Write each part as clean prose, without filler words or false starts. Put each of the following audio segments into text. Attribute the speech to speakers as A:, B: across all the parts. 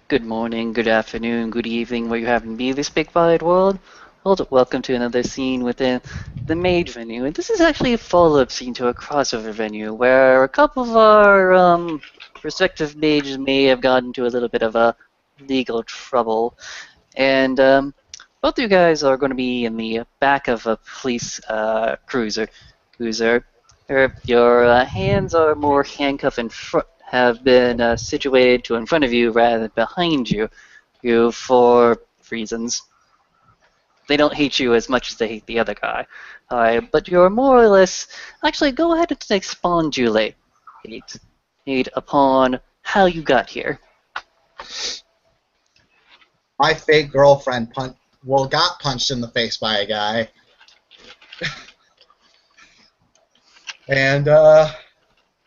A: Good morning, good afternoon, good evening, where you happen to be this big wide world. Well, welcome to another scene within the Mage venue. And this is actually a follow-up scene to a crossover venue where a couple of our respective mages may have gotten into a little bit of a legal trouble. And both of you guys are going to be in the back of a police cruiser. Your hands are more handcuffed in front, have been situated to in front of you rather than behind you for reasons. They don't hate you as much as they hate the other guy. But you're more or less. Actually, go ahead and expostulate upon how you got here.
B: My fake girlfriend got punched in the face by a guy. And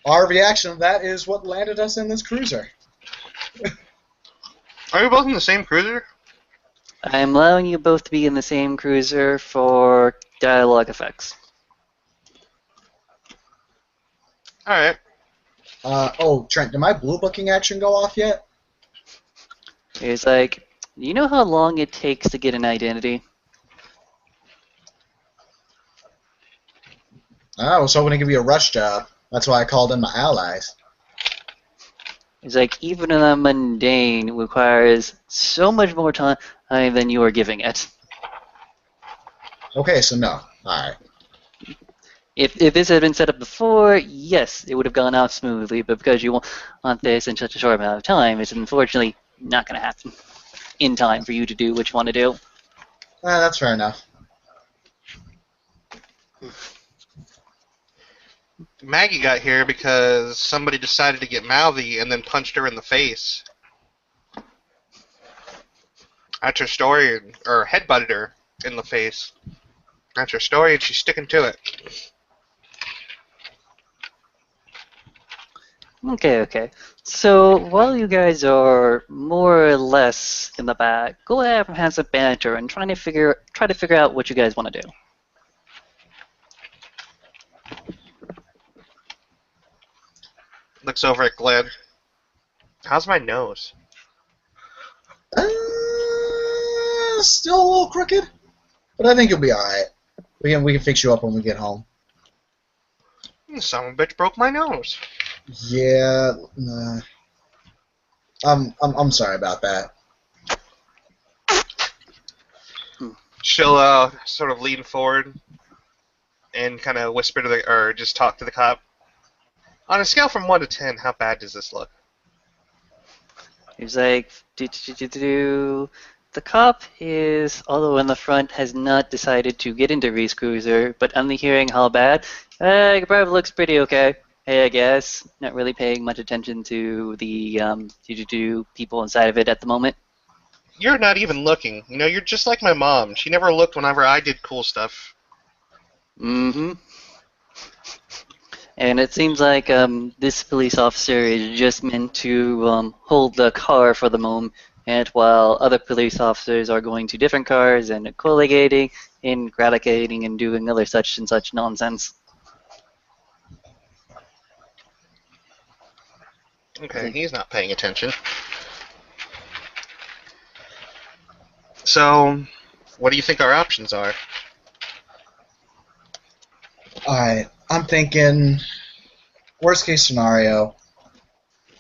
B: our reaction to that is what landed us in this cruiser.
C: Are we both in the same cruiser?
A: I'm allowing you both to be in the same cruiser for dialogue effects.
C: Alright.
B: Oh, Trent, did my blue booking action go off yet?
A: It's like, you know how long it takes to get an identity?
B: I was hoping to give you a rush job. That's why I called in my allies.
A: It's like, even a mundane requires so much more time than you are giving it.
B: Okay, so no. Alright.
A: If this had been set up before, yes, it would have gone off smoothly, but because you want this in such a short amount of time, it's unfortunately not going to happen in time for you to do what you want to do.
B: That's fair enough.
C: Maggie got here because somebody decided to get mouthy and then punched her in the face. That's her story, or headbutted her in the face. That's her story, and she's sticking to it.
A: Okay. So while you guys are more or less in the back, go ahead and have some banter and try to figure out what you guys want to do.
C: Looks over at Glenn. How's my nose?
B: Still a little crooked, but I think you'll be alright. We can fix you up when we get home.
C: Son of a bitch broke my nose.
B: Yeah. I'm sorry about that.
C: She'll sort of lean forward and kind of whisper to or just talk to the cop. On a scale from 1 to 10, how bad does this look?
A: He's like, do. The cop is, although in the front, has not decided to get into Reese Cruiser, but only hearing how bad, it probably looks pretty okay. Hey, I guess. Not really paying much attention to the people inside of it at the moment.
C: You're not even looking. You know, you're just like my mom. She never looked whenever I did cool stuff.
A: Mm-hmm. And it seems like this police officer is just meant to hold the car for the moment, and while other police officers are going to different cars and collegating and gratificating and doing other such and such nonsense.
C: Okay, he's not paying attention. So, what do you think our options are?
B: Alright, I'm thinking, worst case scenario,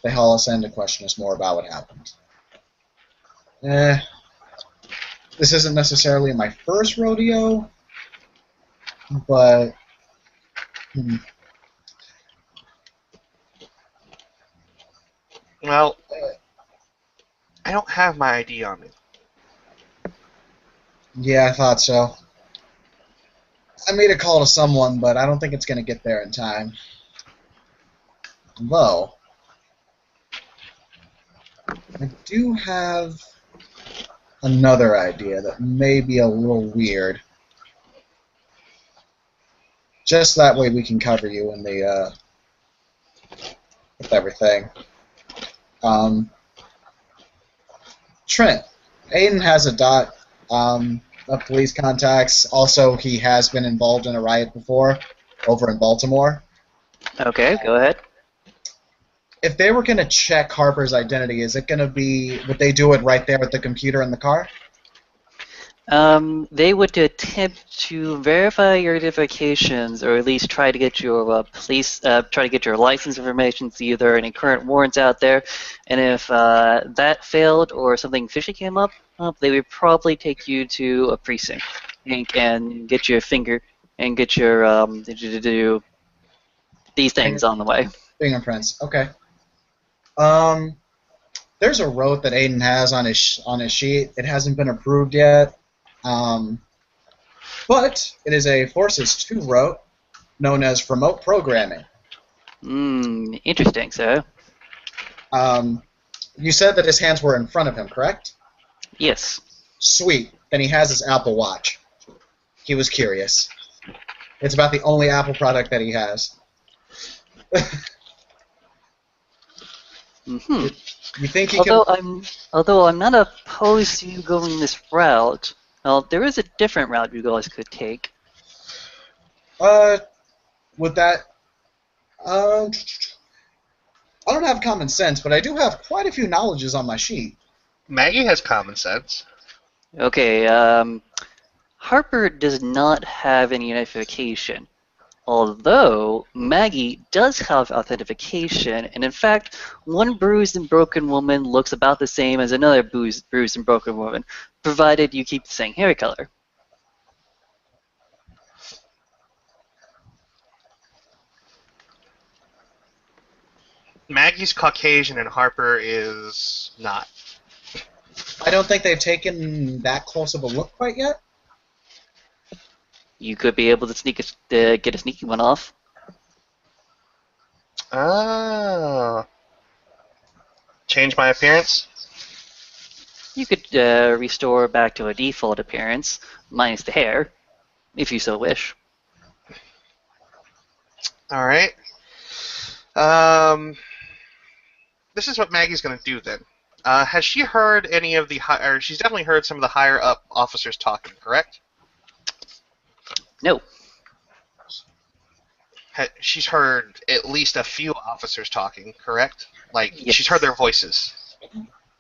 B: they haul us in to question us more about what happened. This isn't necessarily my first rodeo, but
C: Well, I don't have my ID on me.
B: yeah, I thought so. I made a call to someone, but I don't think it's going to get there in time. Though, I do have another idea that may be a little weird. Just that way we can cover you in the, with everything. Trent, Aiden has a dot of police contacts. Also, he has been involved in a riot before over in Baltimore.
A: Okay, go ahead.
B: if they were going to check Harper's identity, is it going to be, would they do it right there at the computer in the car?
A: They would attempt to verify your identifications, or at least try to get your try to get your license information, see if there are any current warrants out there. And if that failed or something fishy came up, they would probably take you to a precinct and get your finger and get your do these things on the way.
B: Fingerprints. Okay. Um, there's a rote that Aiden has on his sheet. It hasn't been approved yet. But it is a Forces 2 rote known as remote programming.
A: Interesting, sir.
B: You said that his hands were in front of him, correct?
A: Yes.
B: Sweet. Then he has his Apple Watch. He was curious. It's about the only Apple product that he has.
A: Mm-hmm.
B: You think he
A: Although I'm not opposed to you going this route. Well, there is a different route you guys could take.
B: Would that... I don't have common sense, but I do have quite a few knowledges on my sheet.
C: Maggie has common sense.
A: Okay, Harper does not have any identification. Although Maggie does have authentication, and in fact, one bruised and broken woman looks about the same as another bruised and broken woman, provided you keep the same hair color.
C: Maggie's Caucasian and Harper is not.
B: I don't think they've taken that close of a look quite yet.
A: You could be able to get a sneaky one off.
C: Oh. Change my appearance?
A: You could restore back to a default appearance, minus the hair, if you so wish.
C: Alright. This is what Maggie's going to do then. Has she heard any of the or she's definitely heard some of the higher up officers talking, correct?
A: No.
C: She's heard at least a few officers talking, correct? Like,
A: Yes.
C: She's heard their voices.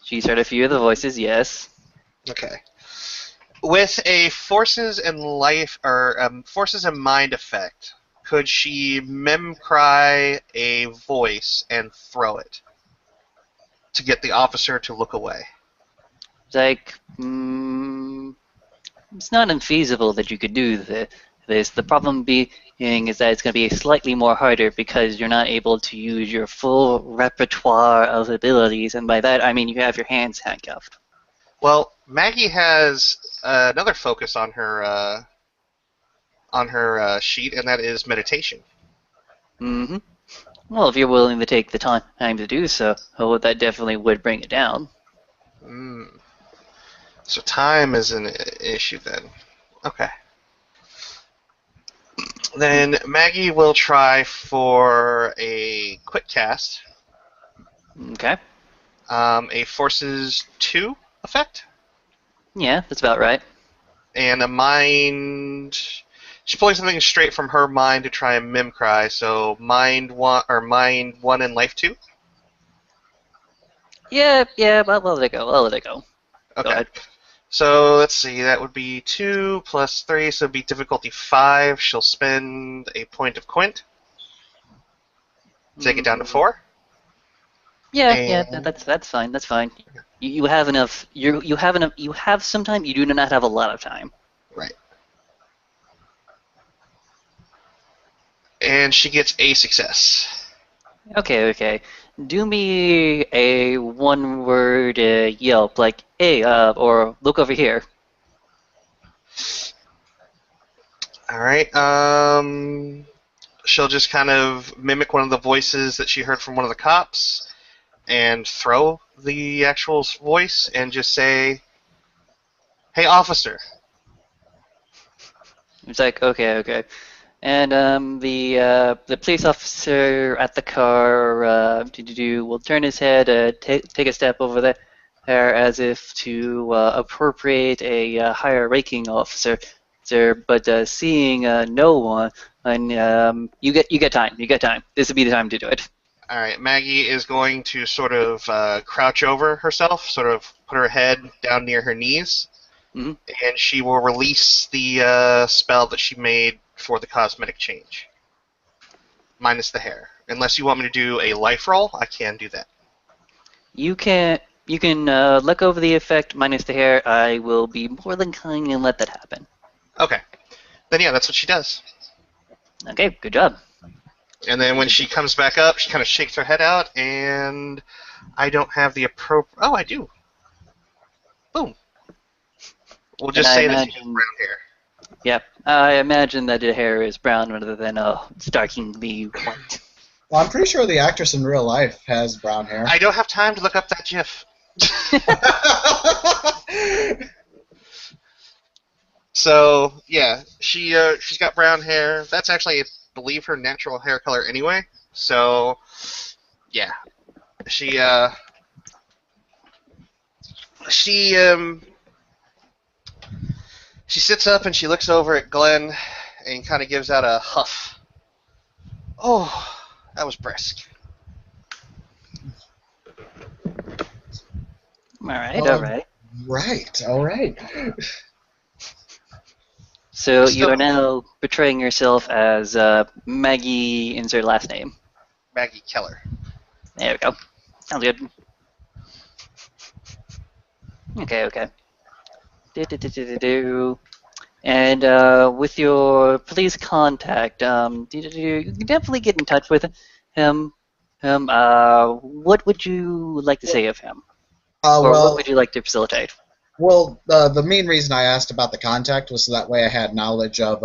A: She's heard a few of the voices, yes.
C: Okay. With a forces and forces and mind effect, could she mimcry a voice and throw it to get the officer to look away?
A: It's like, it's not unfeasible that you could do this. The problem being is that it's going to be slightly more harder because you're not able to use your full repertoire of abilities, and by that I mean you have your hands handcuffed.
C: Well, Maggie has another focus on her sheet, and that is meditation.
A: Mm-hmm. Well, if you're willing to take the time to do so, that definitely would bring it down.
C: So time is an issue then. Okay. Then Maggie will try for a quick cast.
A: Okay.
C: A Forces 2 effect.
A: Yeah, that's about right.
C: And a mind... She's pulling something straight from her mind to try and mimcry, so mind 1 and life 2?
A: Yeah, but I'll let it go.
C: Okay.
A: Go ahead.
C: So let's see, that would be 2 plus 3, so it'd be difficulty 5. She'll spend a point of quint. Take it down to 4.
A: Yeah, that's fine. That's fine. You have enough. You have enough. You have some time. You do not have a lot of time.
C: Right. And she gets a success.
A: Okay. Do me a one-word yelp, like "Hey," or "Look over here."
C: All right. She'll just kind of mimic one of the voices that she heard from one of the cops, and throw the actual voice, and just say, "Hey, officer."
A: It's like okay. And the police officer at the car will turn his head, take a step over there as if to appropriate a higher ranking officer, but seeing no one, and you get time. This would be the time to do it.
C: All right, Maggie is going to sort of crouch over herself, sort of put her head down near her knees,
A: Mhm.
C: and she will release the spell that she made for the cosmetic change, minus the hair. Unless you want me to do a life roll, I can do that.
A: You can let go of the effect minus the hair. I will be more than kind and let that happen.
C: Okay, then yeah, that's what she does.
A: Okay, good job.
C: And then when she comes back up, she kind of shakes her head out, and I don't have the appropriate. Oh, I do. Boom. We'll
A: And
C: just
A: I
C: say that she has
A: imagine,
C: brown hair.
A: yeah, I imagine that the hair is brown rather than starkingly white.
B: Well, I'm pretty sure the actress in real life has brown hair.
C: I don't have time to look up that GIF. So yeah, she's got brown hair. That's actually, I believe, her natural hair color anyway. So yeah, she she um she sits up and she looks over at Glenn and kind of gives out a huff. Oh, that was brisk.
A: All right, all right.
B: All right.
A: So you
C: So
A: are now portraying yourself as Maggie, insert last name.
C: Maggie Keller.
A: There we go. Sounds good. Okay, okay. Do. And with your police contact, you can definitely get in touch with him. What would you like to say of him? Or what would
B: Well,
A: you like to facilitate?
B: the main reason I asked about the contact was so that way I had knowledge of,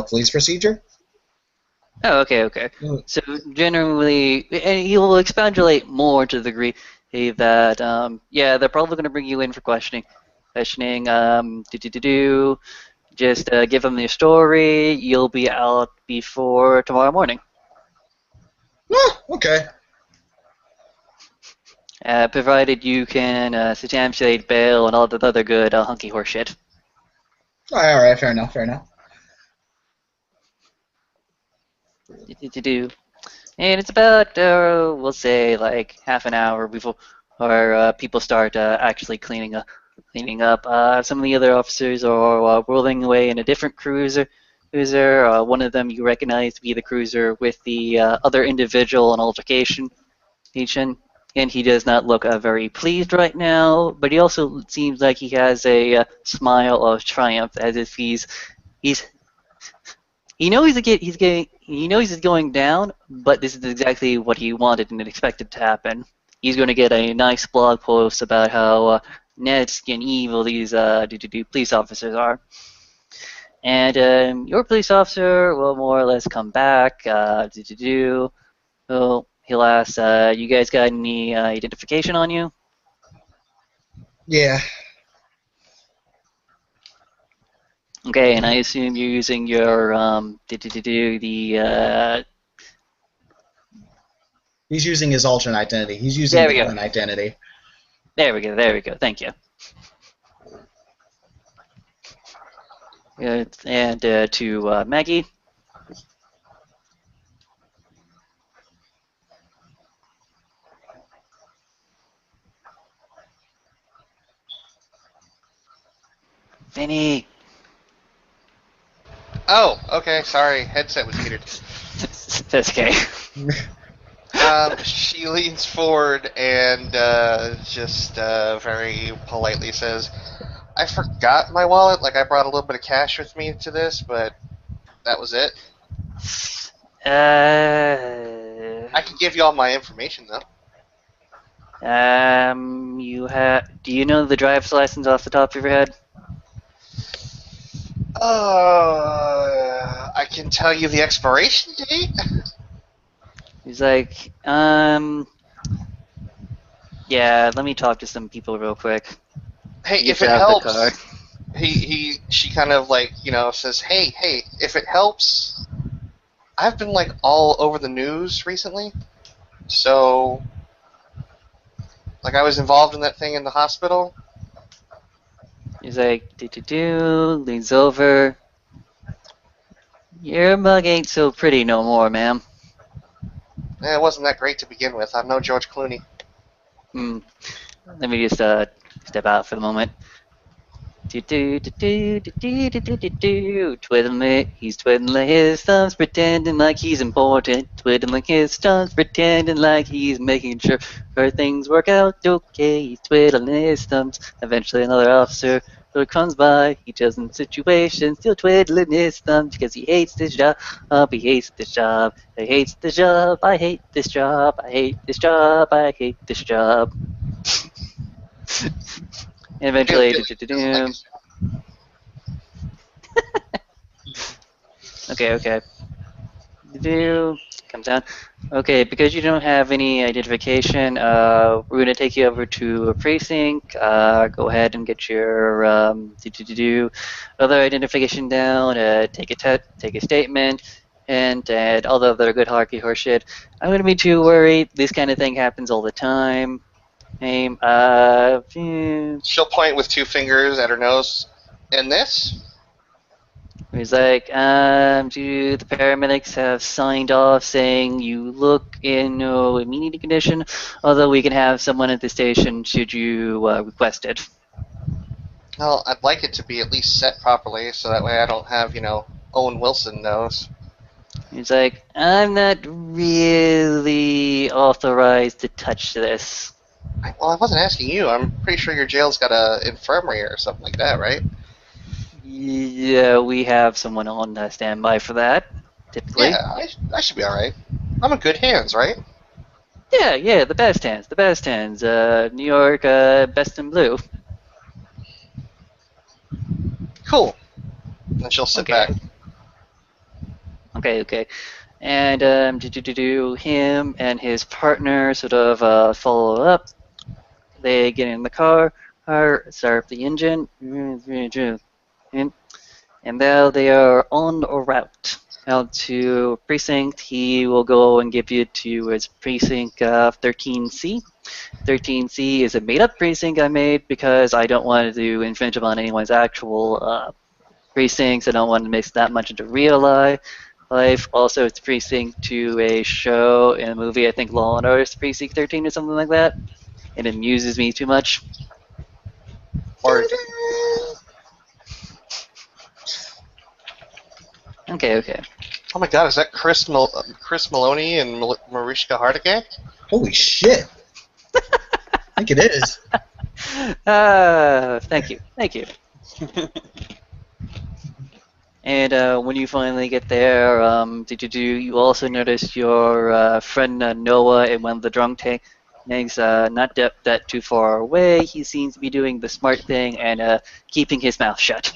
B: police procedure.
A: Oh, okay, okay.
B: Mm.
A: So generally, and he will expoundulate more to the degree that, yeah, they're probably going to bring you in for questioning. Just give them your story. You'll be out before tomorrow morning,
B: Okay.
A: provided you can substantiate bail and all that other good hunky horse shit.
B: All right, fair enough, fair enough.
A: Do. And it's about, we'll say, like half an hour before people start actually cleaning up. Some of the other officers are rolling away in a different cruiser. One of them you recognize to be the cruiser with the other individual on altercation. And he does not look very pleased right now, but he also seems like he has a smile of triumph, as if he's he knows he knows he's going down, but this is exactly what he wanted and expected to happen. He's going to get a nice blog post about how nasty and evil these police officers are. And your police officer will more or less come back. He'll ask, you guys got any identification on you?
B: Yeah.
A: Okay, and I assume you're using your the
B: He's using his alternate identity. He's using
A: there
B: the
A: we go.
B: Glenn identity.
A: There we go. Thank you. And to Maggie. Vinny.
C: Oh, okay. Sorry, headset was muted.
A: That's okay.
C: She leans forward and just very politely says, I forgot my wallet. Like, I brought a little bit of cash with me to this, but that was it. I can give you all my information, though.
A: Do you know the driver's license off the top of your head?
C: I can tell you the expiration date.
A: He's like, yeah, let me talk to some people real quick.
C: Hey,
A: Gets
C: if it
A: out of the
C: helps,
A: car.
C: she kind of like, says, hey, if it helps, I've been like all over the news recently, so like I was involved in that thing in the hospital.
A: He's like, leans over. Your mug ain't so pretty no more, ma'am.
C: It wasn't that great to begin with. I'm no George Clooney.
A: Hmm. Let me just step out for the moment. Twiddling, he's twiddling his thumbs, pretending like he's important. Twiddling his thumbs, pretending like he's making sure things work out okay. He's twiddling his thumbs. Eventually, another officer comes by. He doesn't situation, still twiddling his thumbs because he hates this job. He hates this job. He hates this job. I hate this job. I hate this job. I hate this job. And eventually,
C: Doesn't like it.
A: okay. Comes down. Okay, because you don't have any identification, we're going to take you over to a precinct. Go ahead and get your other identification down. Take a statement, and all the other good hockey horseshit. I'm going to be too worried. This kind of thing happens all the time. Name.
C: She'll point with 2 fingers at her nose. And this?
A: He's like, the paramedics have signed off saying you look in no immediate condition, although we can have someone at the station should you request it.
C: Well, I'd like it to be at least set properly, so that way I don't have, Owen Wilson nose.
A: He's like, I'm not really authorized to touch this.
C: I wasn't asking you. I'm pretty sure your jail's got a infirmary or something like that, right?
A: Yeah, we have someone on standby for that, typically.
C: Yeah, I should be alright. I'm in good hands, right?
A: Yeah, the best hands. New York, best in blue.
C: Cool. And she'll sit back.
A: Okay. And him and his partner sort of follow up. They get in the car, start up the engine, and now they are on a route out to precinct. He will go and give you to his precinct 13C. 13C is a made-up precinct I made because I don't want to infringe upon anyone's actual precincts. I don't want to mix that much into real life. Also, it's precinct to a show in a movie. I think Law and Order is Precinct 13 or something like that. It amuses me too much.
C: Or
A: Okay.
C: oh my God, is that Chris Maloney and Mariska Hargitay?
B: Holy shit! I think it is.
A: Thank you. And when you finally get there, you also notice your friend Noah in one of the drunk tanks, not that too far away. He seems to be doing the smart thing and keeping his mouth shut.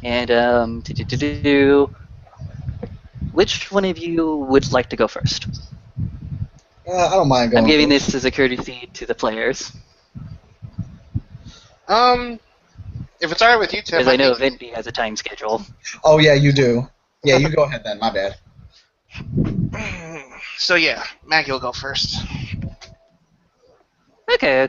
A: And which one of you would like to go first?
B: I don't mind going.
A: I'm giving
B: first.
A: this as a courtesy to the players.
C: If it's alright with you, Tim.
A: Because I know Vindy has a time schedule.
B: Oh yeah, you do. Yeah, you go ahead then. My bad.
C: So yeah, Maggie will go first.
A: Okay.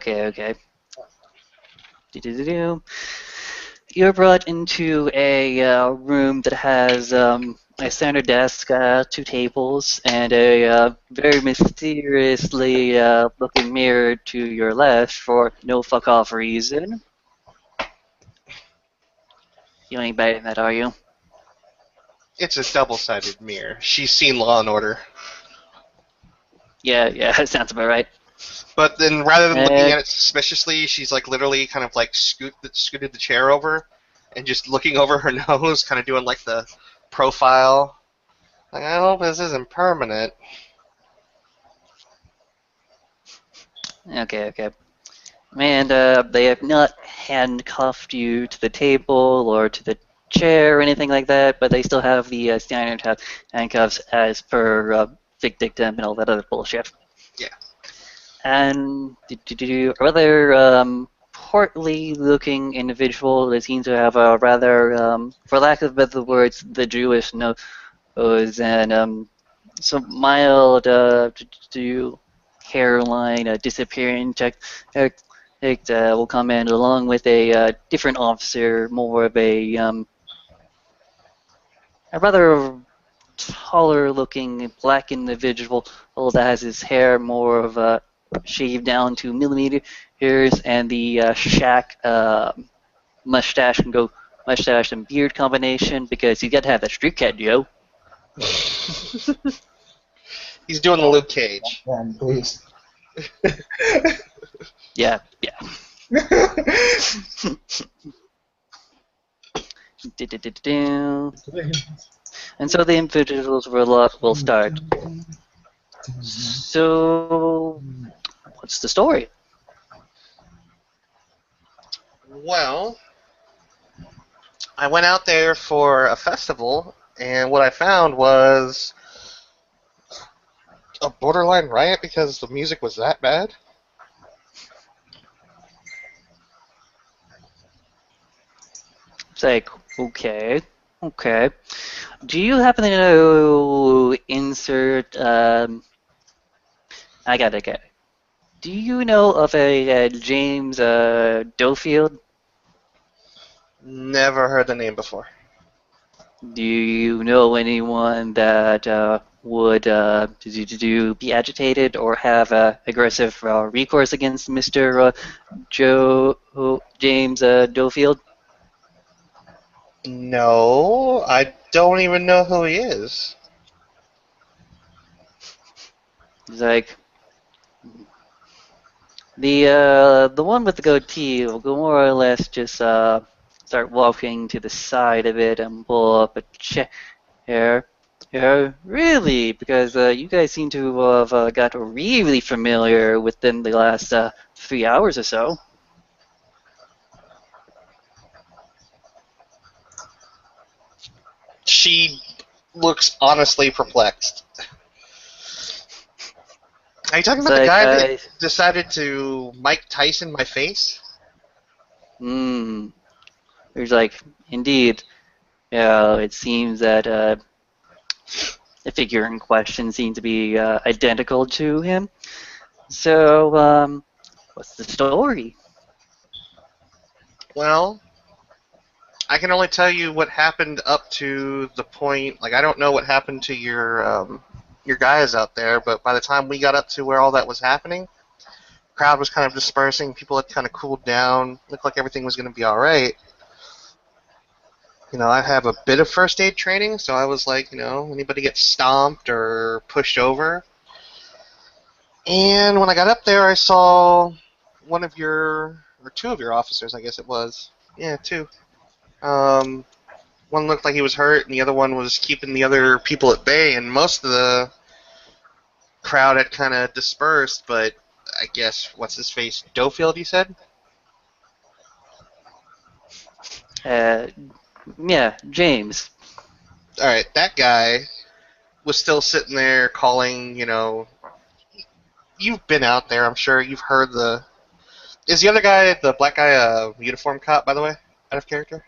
A: You're brought into a room that has a standard desk, 2 tables, and a very mysteriously looking mirror to your left for no fuck off reason. You ain't betting that, are you?
C: It's a double-sided mirror. She's seen Law and Order.
A: Yeah, that sounds about right.
C: But then rather than looking at it suspiciously, she's like literally kind of like scooted the chair over and just looking over her nose, kind of doing like the profile. Like, I hope this isn't permanent.
A: Okay. And they have not handcuffed you to the table or to the chair or anything like that, but they still have the standard handcuffs as per Vic Dictum and all that other bullshit.
C: Yeah.
A: And a rather portly-looking individual that seems to have a rather, for lack of better words, the Jewish nose and some mild hairline disappearing check will come in along with a different officer, more of a rather taller-looking black individual that has his hair more of shaved down to millimeters, and the shack mustache and go mustache and beard combination because you got to have that street cat, Joe.
C: He's doing the Luke Cage.
B: Then, please.
A: Yeah. And so the individuals will start. So, what's the story?
C: Well, I went out there for a festival, and what I found was a borderline riot because the music was that bad.
A: It's like, okay. Do you happen to know insert? I got it. Do you know of a James Dofield?
C: Never heard the name before.
A: Do you know anyone that would be agitated or have aggressive recourse against Mr. James Dofield?
C: No, I don't even know who he is.
A: He's like, the one with the goatee will go more or less just start walking to the side of it and pull up a chair. Yeah, really? Because you guys seem to have got really familiar within the last 3 hours or so.
C: She looks honestly perplexed. Are you talking
A: It's
C: about the
A: like,
C: guy that decided to Mike Tyson my face?
A: There's like, indeed, yeah, it seems that the figure in question seemed to be identical to him. So, what's the story?
C: Well, I can only tell you what happened up to the point. Like, I don't know what happened to your guys out there, but by the time we got up to where all that was happening, the crowd was kind of dispersing. People had kind of cooled down. Looked like everything was going to be all right. You know, I have a bit of first aid training, so I was like, you know, anybody gets stomped or pushed over. And when I got up there, I saw one of your, or two of your officers, I guess it was. Yeah, two. One looked like he was hurt, and the other one was keeping the other people at bay, and most of the crowd had kind of dispersed, but I guess, what's his face? Dofield, you said?
A: Uh, yeah, James.
C: Alright, that guy was still sitting there calling, you know, you've been out there, I'm sure, you've heard the... Is the other guy, the black guy, a uniform cop, by the way? Out of character?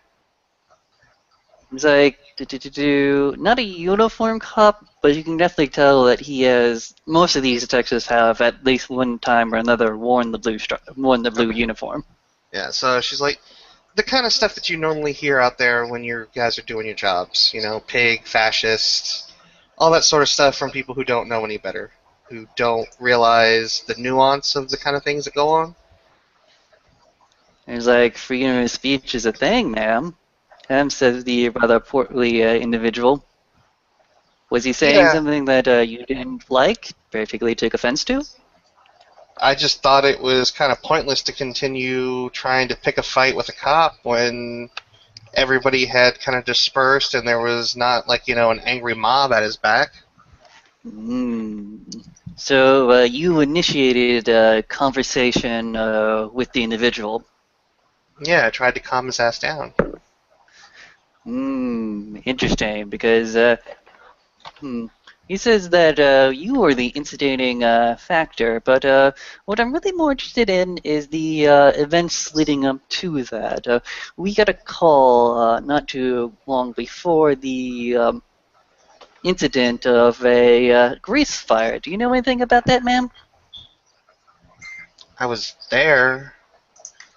A: He's like, not a uniform cop, but you can definitely tell that he has. Most of these detectives have at least one time or another worn the blue uniform.
C: Yeah, so she's like, the kind of stuff that you normally hear out there when you guys are doing your jobs. You know, pig, fascist, all that sort of stuff from people who don't know any better, who don't realize the nuance of the kind of things that go on.
A: And he's like, freedom of speech is a thing, ma'am. Says the rather portly individual. Was he saying
C: Yeah,
A: something that you didn't like, particularly took offense to?
C: I just thought it was kind of pointless to continue trying to pick a fight with a cop when everybody had kind of dispersed and there was not, like, you know, an angry mob at his back.
A: So you initiated a conversation with the individual.
C: Yeah, I tried to calm his ass down.
A: Interesting, because he says that you are the instigating factor, but what I'm really more interested in is the events leading up to that. We got a call not too long before the incident of a grease fire. Do you know anything about that, ma'am?
C: I was there.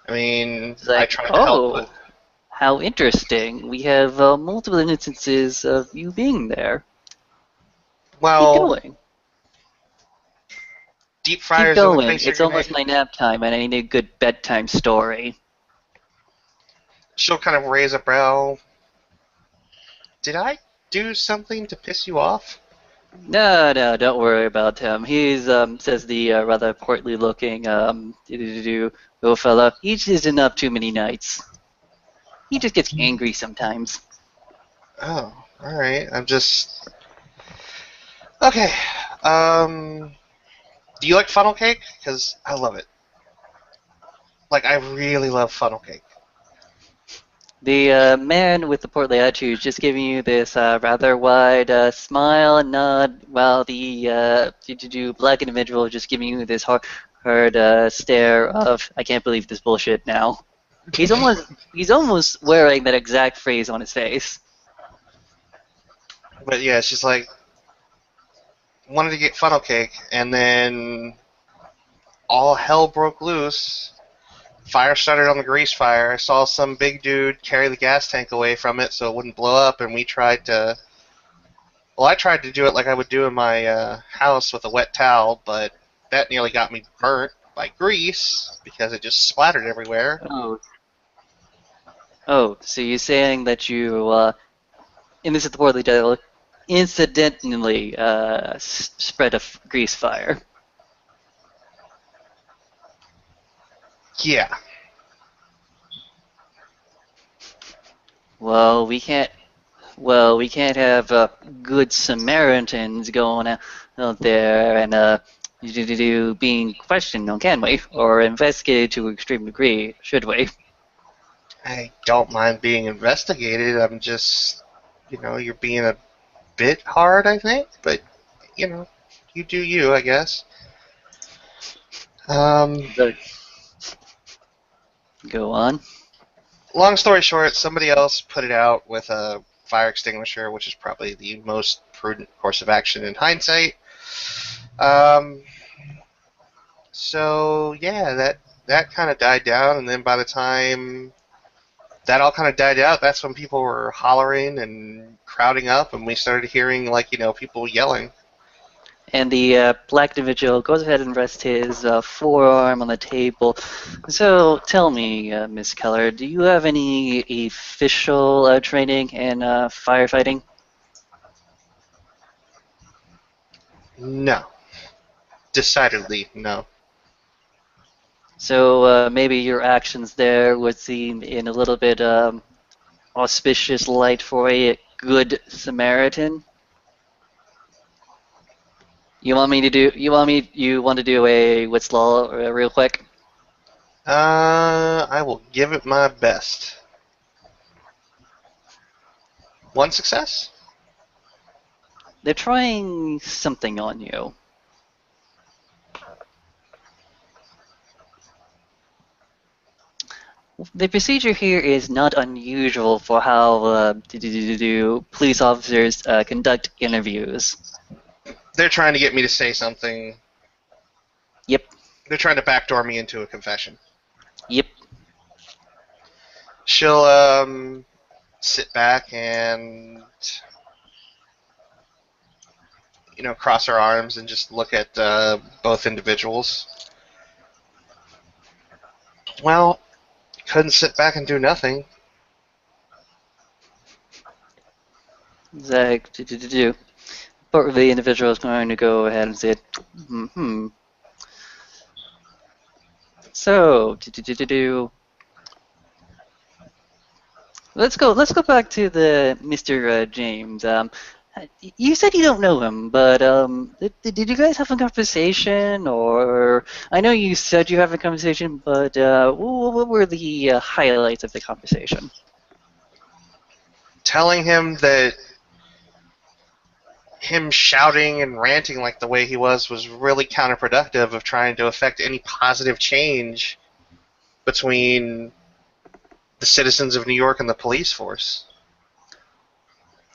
C: I mean,
A: It's
C: I
A: like,
C: tried to help, but
A: oh, how interesting. We have multiple instances of you being there. Keep
C: Well,
A: going.
C: deep
A: Keep
C: fryers in the
A: going.
C: face are
A: It's
C: gonna.
A: almost my nap time, and I need a good bedtime story.
C: She'll kind of raise a brow. Did I do something to piss you off?
A: No, no, don't worry about him. He's says the rather portly looking little fella. He just isn't up too many nights. He just gets angry sometimes.
C: Oh, all right. I'm just okay. Um, do you like funnel cake? Because I love it. Like I really love funnel cake.
A: The man with the portly attitude is just giving you this rather wide smile and nod, while the black individual is just giving you this hard stare of "I can't believe this bullshit now." He's almost wearing that exact phrase on his face.
C: But yeah, she's like wanted to get funnel cake, and then all hell broke loose. Fire started on the grease fire. I saw some big dude carry the gas tank away from it so it wouldn't blow up, and we tried to. Well, I tried to do it like I would do in my house with a wet towel, but that nearly got me burnt by grease because it just splattered everywhere.
A: Oh, so you're saying that you, and this is the portly title, incidentally spread a grease fire.
C: Yeah.
A: Well, we can't. Well, we can't have good Samaritans going out there and being questioned, can we? Or investigated to an extreme degree, should we?
C: I don't mind being investigated. I'm just, you're being a bit hard, I think, but, you know, you do you, I guess. Um,
A: But go on.
C: long story short, somebody else put it out with a fire extinguisher, which is probably the most prudent course of action in hindsight. Um, so yeah, that kind of died down, and then by the time that all kind of died out, that's when people were hollering and crowding up, and we started hearing people yelling.
A: And the black individual goes ahead and rests his forearm on the table. So tell me, Miss Keller, do you have any official training in firefighting?
C: No, decidedly no.
A: So maybe your actions there would seem in a little bit auspicious light for a good Samaritan. You want me to do? You want to do a what's law real quick?
C: I will give it my best. One success?
A: They're trying something on you. The procedure here is not unusual for how police officers conduct interviews.
C: They're trying to get me to say something.
A: Yep,
C: They're trying to backdoor me into a confession.
A: yep.
C: She'll sit back and cross her arms and just look at both individuals. Well, couldn't sit back and do nothing.
A: Like, but the individual is going to go ahead and say, hmm. So, Let's go back to the Mr. James. You said you don't know him, but did you guys have a conversation, or I know you said you have a conversation, but what were the highlights of the conversation?
C: Telling him that him shouting and ranting like the way he was really counterproductive of trying to affect any positive change between the citizens of New York and the police force.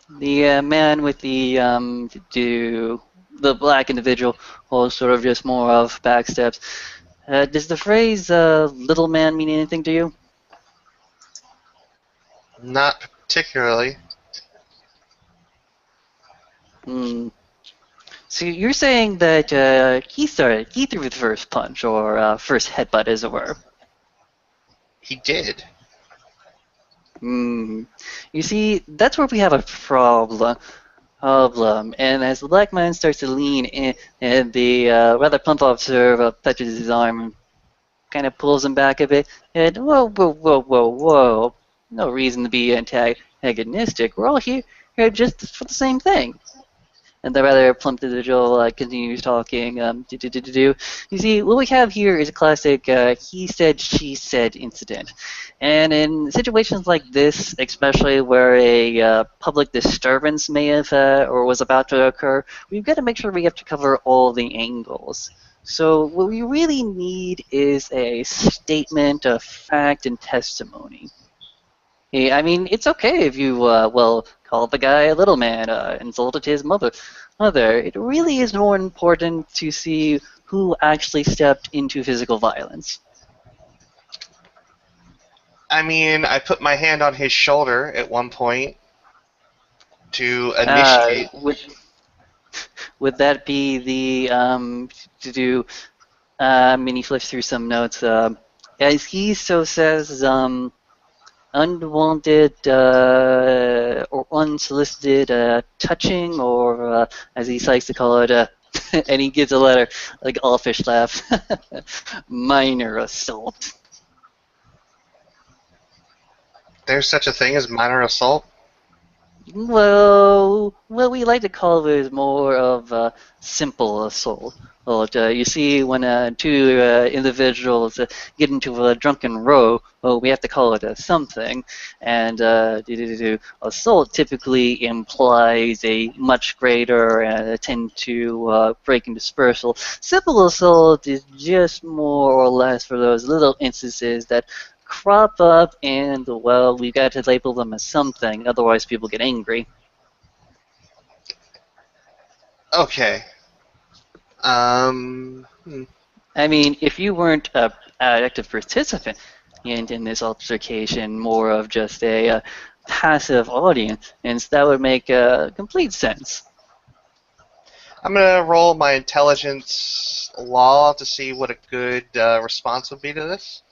A: The man with the black individual, or sort of just more of backsteps. Does the phrase "little man" mean anything to you?
C: Not particularly.
A: Hmm. So you're saying that he threw the first punch, or first headbutt, as it were.
C: He did.
A: Hmm. You see, that's where we have a problem. And as the black man starts to lean in, and the rather plump officer touches his arm and kind of pulls him back a bit, and whoa. No reason to be antagonistic. We're all here just for the same thing. And the rather plump individual continues talking. You see, what we have here is a classic he said, she said incident. And in situations like this, especially where a public disturbance may have or was about to occur, we've got to make sure we have to cover all the angles. So what we really need is a statement of fact and testimony. I mean, it's okay if you, call the guy a little man, insulted his mother. It really is more important to see who actually stepped into physical violence.
C: I mean, I put my hand on his shoulder at one point to
A: Uh,
C: initiate.
A: would would that be the to do? And he flips through some notes. As he so says, unwanted or unsolicited touching, or as he likes to call it, and he gives a letter like all fish laugh, minor assault.
C: There's such a thing as minor assault.
A: Well, what we like to call it is more of a simple assault. Well, you see, when two individuals get into a drunken row, well, we have to call it a something. And assault typically implies a much greater tend to break and dispersal. Simple assault is just more or less for those little instances that crop up, and well, we got to label them as something, otherwise people get angry.
C: Okay. Hmm.
A: I mean, if you weren't a active participant in this altercation, more of just a passive audience, and that would make complete sense.
C: I'm gonna roll my intelligence law to see what a good response would be to this.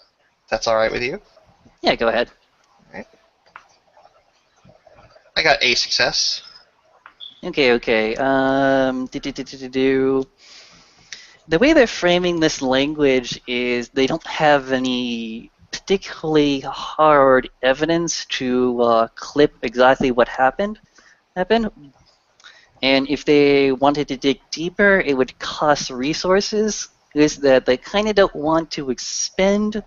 C: If that's all right with you.
A: Yeah, go ahead.
C: Right. I got a success.
A: Okay. The way they're framing this language is they don't have any particularly hard evidence to clip exactly what happened. And if they wanted to dig deeper, it would cost resources is that they kind of don't want to expend.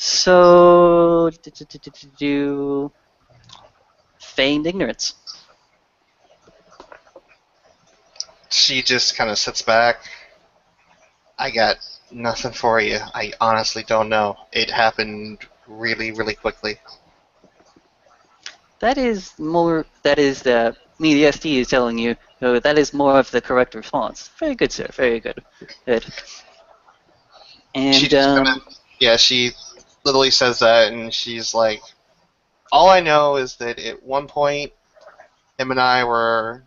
A: So, do feigned ignorance.
C: She just kind of sits back. I got nothing for you. I honestly don't know. It happened really, really quickly.
A: That is more. That is me. The SD is telling you. That is more of the correct response. Very good, sir. Very good. Good.
C: She
A: And
C: just kind of, yeah, she literally says that, and she's like, all I know is that at one point, him and I were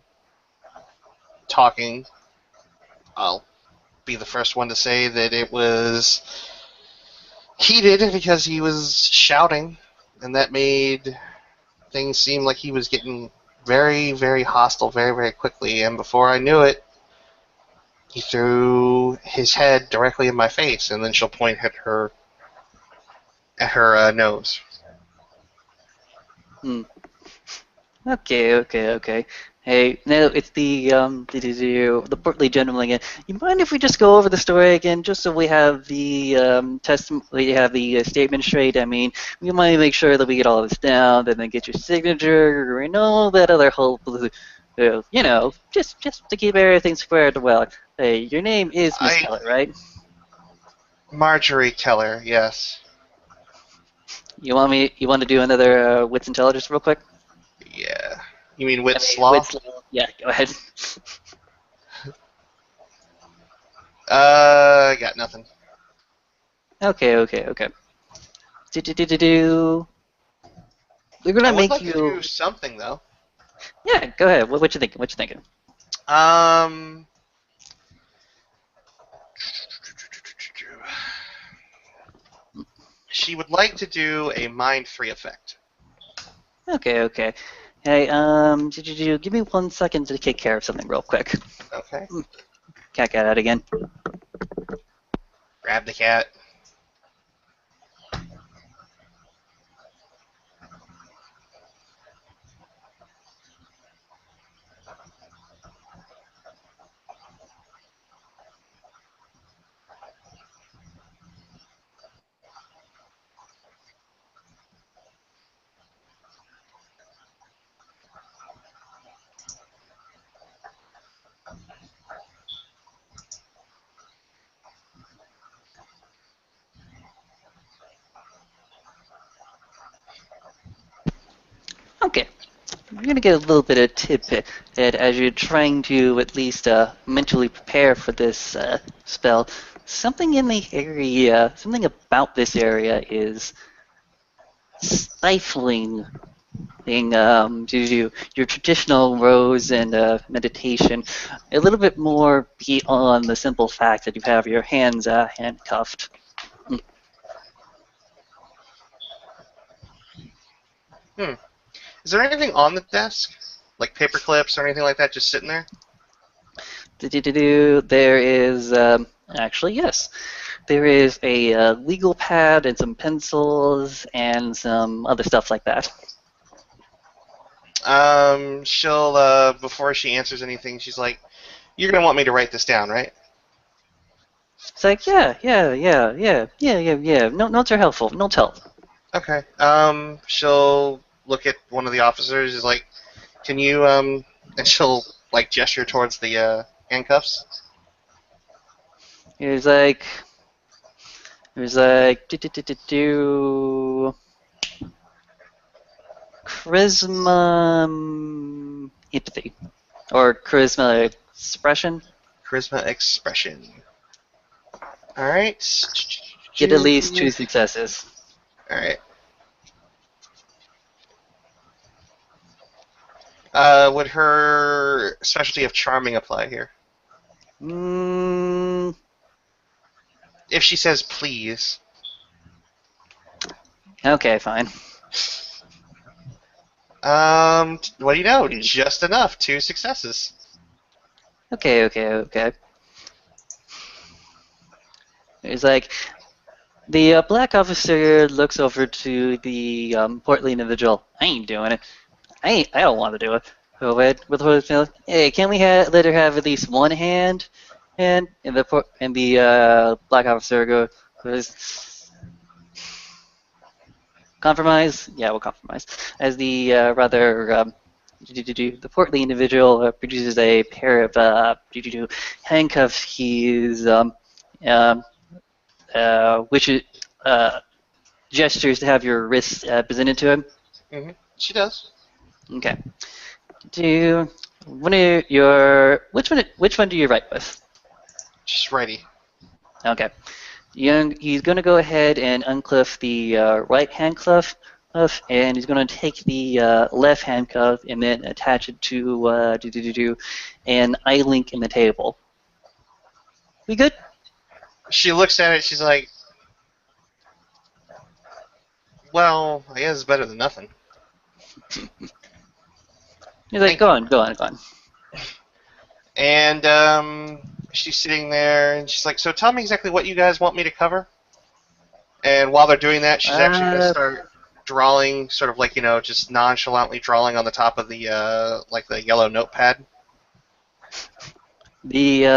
C: talking. I'll be the first one to say that it was heated because he was shouting, and that made things seem like he was getting very, very hostile very, very quickly. And before I knew it, he threw his head directly in my face, and then she'll point at her nose.
A: hmm. Okay. Hey, no, it's the portly gentleman again. You mind if we just go over the story again, just so we have the we have the statement straight? I mean, we might make sure that we get all this down, and then get your signature and all that other whole, just to keep everything squared well. Hey, your name is Miss
C: I
A: Keller, right?
C: Marjorie Keller, yes.
A: You want to do another wits intelligence real quick?
C: Yeah. You mean
A: I mean,
C: Witzlaw?
A: wits. Yeah, go ahead.
C: I got nothing.
A: Okay. Do. We're
C: I
A: gonna
C: would
A: make
C: like to do
A: you.
C: something though.
A: Yeah, go ahead. What you thinking? What you thinking?
C: Um, she would like to do a Mind 3 effect.
A: Okay. Hey, give me 1 second to take care of something real quick.
C: Okay.
A: Cat got out again.
C: Grab the cat.
A: Okay. You're gonna get a little bit of tip that as you're trying to at least mentally prepare for this spell, something in the area, something about this area is stifling to your traditional rose and meditation, a little bit more beyond the simple fact that you have your hands handcuffed.
C: Hmm. Is there anything on the desk? Like paper clips or anything like that just sitting there?
A: There is actually yes, there is a legal pad and some pencils and some other stuff like that.
C: She'll, before she answers anything, she's like, you're going to want me to write this down, right?
A: It's like yeah. No, notes are helpful. Notes help.
C: Okay. She'll look at one of the officers, is like, can you, and she'll, like, gesture towards the, handcuffs.
A: It was like do charisma empathy or charisma expression.
C: Charisma expression. Alright.
A: Get at least 2 successes.
C: Alright. Would her specialty of charming apply here?
A: Mm,
C: If she says please.
A: okay, fine.
C: What do you know? Just enough. 2 successes.
A: Okay. It's like the black officer looks over to the portly individual. I ain't doing it. I don't want to do it. So hey, can't we let her have at least one hand? And the black officer goes, compromise. Yeah, we'll compromise. As the the portly individual produces a pair of handcuffs. He's which gestures to have your wrists presented to him.
C: She does.
A: Okay. Do one of your which one do you write with?
C: She's ready.
A: Okay. He's going to go ahead and uncliff the right handcuff, and he's going to take the left handcuff and then attach it to an eye link in the table. We good?
C: She looks at it. She's like, well, I guess it's better than nothing.
A: He's like, go on.
C: And she's sitting there, and she's like, so tell me exactly what you guys want me to cover. And while they're doing that, she's actually going to start drawing, sort of like, just nonchalantly drawing on the top of the, like the yellow notepad.
A: The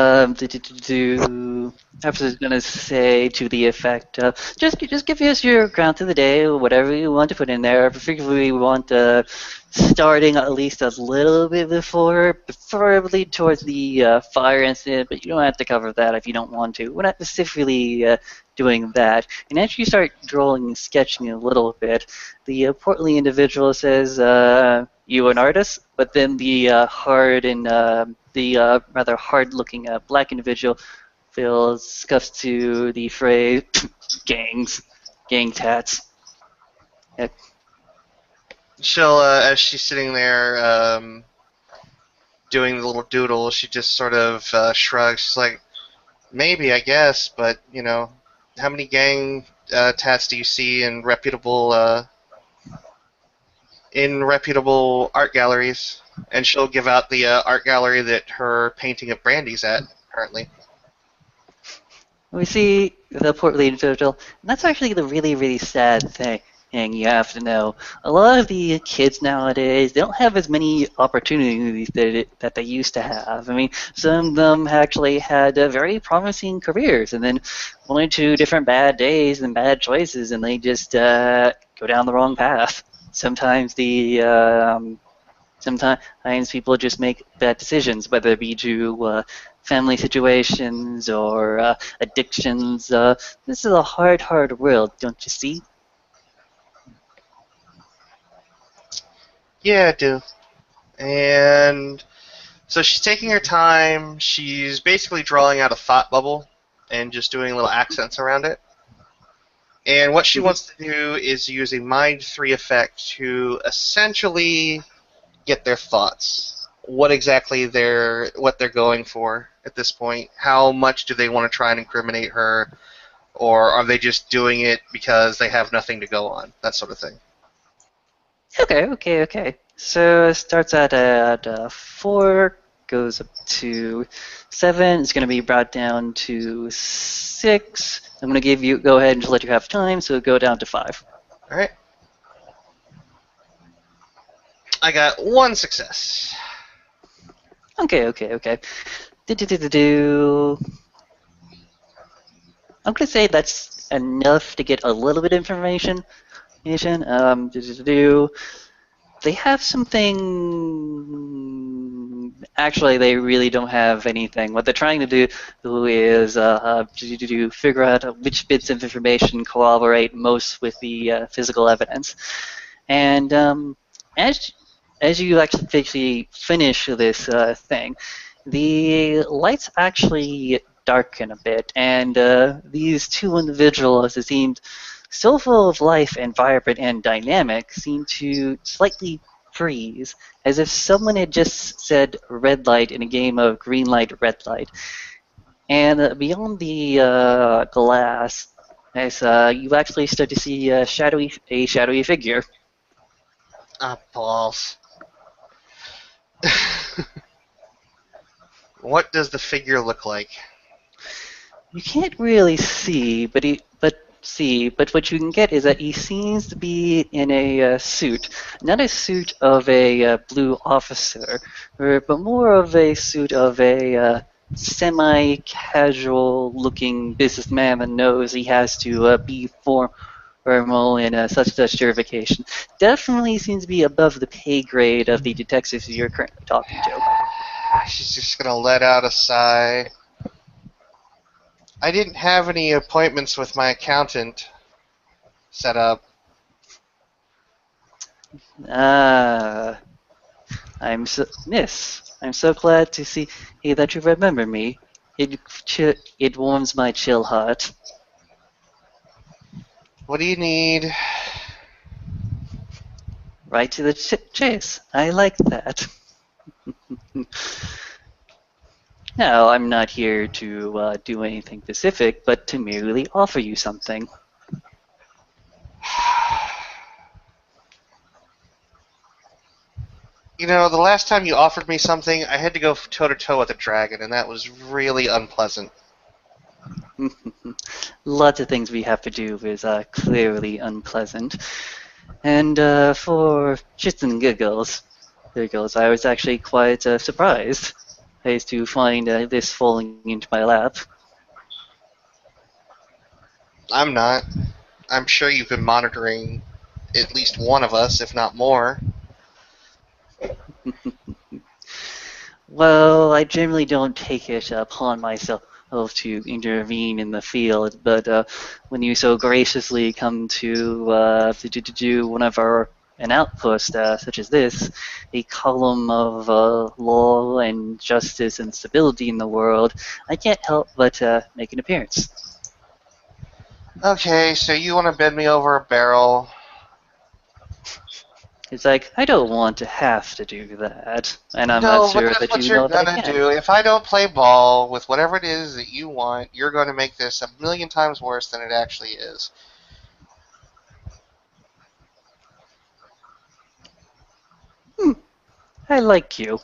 A: officer is going to say to the effect, just give us your ground to the day, whatever you want to put in there. Particularly, we want starting at least a little bit before, preferably towards the fire incident, but you don't have to cover that if you don't want to. We're not specifically doing that. And as you start drawing and sketching a little bit, the portly individual says, you an artist? But then the rather hard-looking black individual feels scuffs to the phrase gang tats. Yeah.
C: She'll, as she's sitting there doing the little doodle, she just sort of shrugs. She's like, maybe, I guess, but, how many gang tats do you see in reputable art galleries? And she'll give out the art gallery that her painting of Brandy's at currently.
A: We see the portly individual, and that's actually the really, really sad thing you have to know. A lot of the kids nowadays, they don't have as many opportunities that they used to have. I mean, some of them actually had very promising careers, and then one or two different bad days and bad choices, and they just go down the wrong path. Sometimes people just make bad decisions, whether it be due family situations or addictions. This is a hard, hard world, don't you see?
C: Yeah, I do. And so she's taking her time. She's basically drawing out a thought bubble and just doing little accents around it. And what she wants to do is use a Mind 3 effect to essentially get their thoughts. What they're going for at this point. How much do they want to try and incriminate her, or are they just doing it because they have nothing to go on? That sort of thing.
A: Okay. So it starts at 4, goes up to 7. It's going to be brought down to 6. I'm going to go ahead and just let you have time, so go down to 5.
C: Alright. I got 1 success.
A: Okay. Do. I'm going to say that's enough to get a little bit of information. They have something. Actually, they really don't have anything. What they're trying to do is to figure out which bits of information corroborate most with the physical evidence. And as you actually finish this thing, the lights actually darken a bit, and these two individuals that seemed so full of life and vibrant and dynamic seem to slightly freeze, as if someone had just said red light in a game of green light, red light. And beyond the glass, as you actually start to see a shadowy figure.
C: Ah, balls. What does the figure look like?
A: You can't really see, but what you can get is that he seems to be in a suit, not a suit of a blue officer, but more of a suit of a semi-casual-looking businessman that knows he has to be formal in such certification. Definitely seems to be above the pay grade of the detectives you're currently talking to.
C: She's just gonna let out a sigh. I didn't have any appointments with my accountant set up.
A: I'm so glad to see that you remember me. It warms my chill heart.
C: What do you need?
A: Right to the chase. I like that. No, I'm not here to do anything specific, but to merely offer you something.
C: You know, the last time you offered me something, I had to go toe-to-toe with a dragon, and that was really unpleasant.
A: Lots of things we have to do is clearly unpleasant. And for shits and giggles, I was actually quite surprised as to find this falling into my lap.
C: I'm not. I'm sure you've been monitoring at least one of us, if not more.
A: Well, I generally don't take it upon myself to intervene in the field, but when you so graciously come to do one of an outpost such as this, a column of law and justice and stability in the world, I can't help but make an appearance.
C: Okay, so you want to bend me over a barrel.
A: It's like, I don't want to have to do that, and I'm
C: No,
A: not
C: but
A: sure
C: that's
A: that
C: what
A: you
C: you're
A: know that I
C: gonna
A: can.
C: do. If I don't play ball with whatever it is that you want, you're gonna make this a million times worse than it actually is.
A: I like you.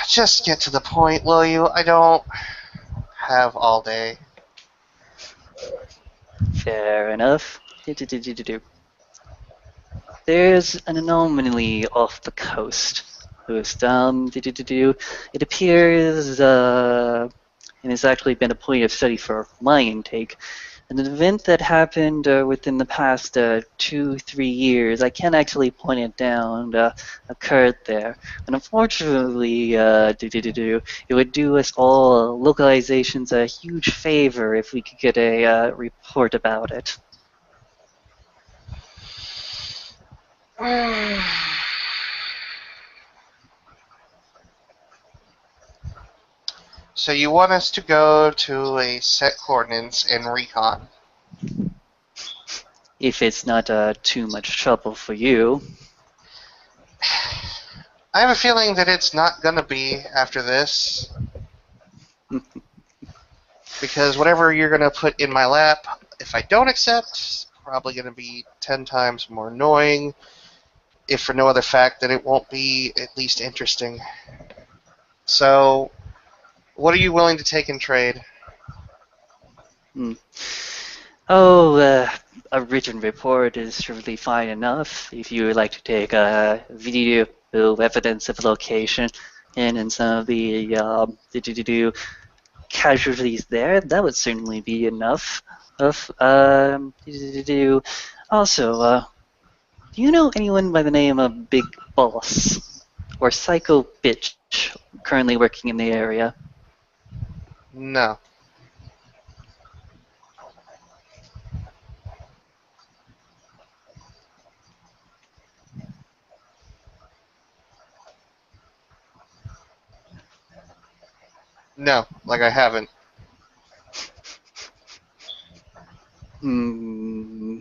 C: Just get to the point, will you? I don't have all day.
A: Fair enough. There's an anomaly off the coast. It appears, and it's actually been a point of study for my intake, an event that happened within the past 2-3 years. I can't actually point it down. Occurred there, and unfortunately, it would do us all localizations a huge favor if we could get a report about it.
C: So you want us to go to a set coordinates and recon?
A: If it's not too much trouble for you.
C: I have a feeling that it's not gonna be after this. Because whatever you're gonna put in my lap, if I don't accept, it's probably gonna be 10 times more annoying, if for no other fact that it won't be at least interesting. So, what are you willing to take in trade?
A: Hmm. Oh, a written report is surely fine enough. If you would like to take a video evidence of location and some of the casualties there, that would certainly be enough. Also, do you know anyone by the name of Big Boss or Psycho Bitch currently working in the area?
C: No. No, like I haven't.
A: Hmm.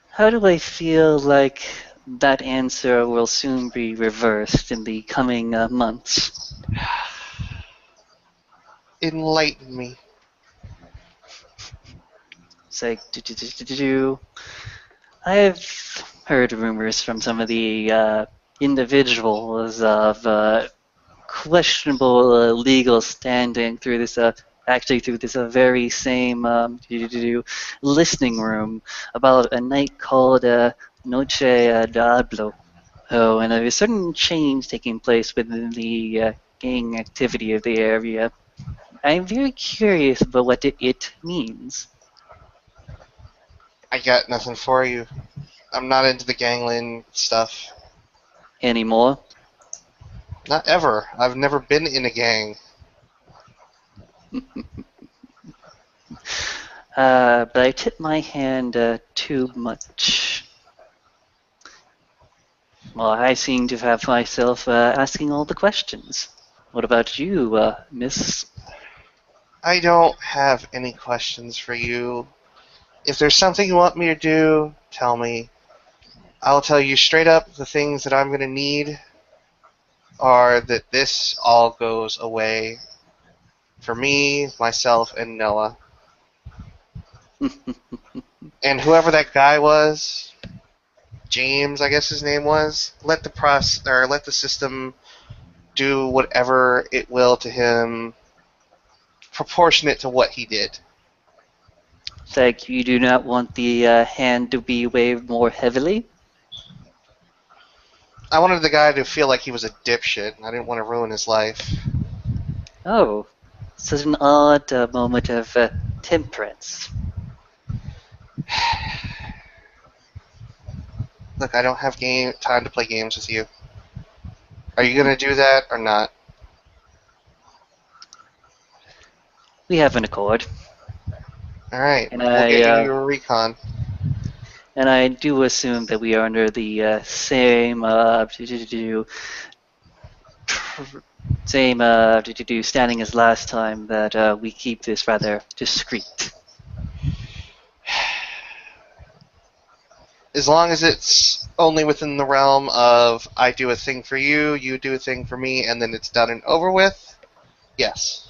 A: How do I feel like that answer will soon be reversed in the coming months?
C: Enlighten me.
A: It's like, I've heard rumors from some of the individuals of questionable legal standing through this, actually through this very same listening room about a night called Noche Diablo. Oh, and there's a certain change taking place within the gang activity of the area. I'm very curious about what it means.
C: I got nothing for you. I'm not into the gangland stuff.
A: Anymore.
C: Not ever. I've never been in a gang.
A: But I tip my hand too much. Well, I seem to have myself asking all the questions. What about you, Miss?
C: I don't have any questions for you. If there's something you want me to do, tell me. I'll tell you straight up the things that I'm going to need are that this all goes away for me, myself, and Noah. And whoever that guy was, James, I guess his name was, let the system do whatever it will to him proportionate to what he did.
A: It's like you do not want the hand to be waved more heavily.
C: I wanted the guy to feel like he was a dipshit, and I didn't want to ruin his life.
A: Oh, such an odd moment of temperance.
C: Look, I don't have time to play games with you. Are you gonna do that or not?
A: We have an accord,
C: All right,
A: and
C: we'll get you your recon.
A: I do assume that we are under the same standing as last time, that we keep this rather discreet.
C: As long as it's only within the realm of I do a thing for you, you do a thing for me, and then it's done and over with, yes.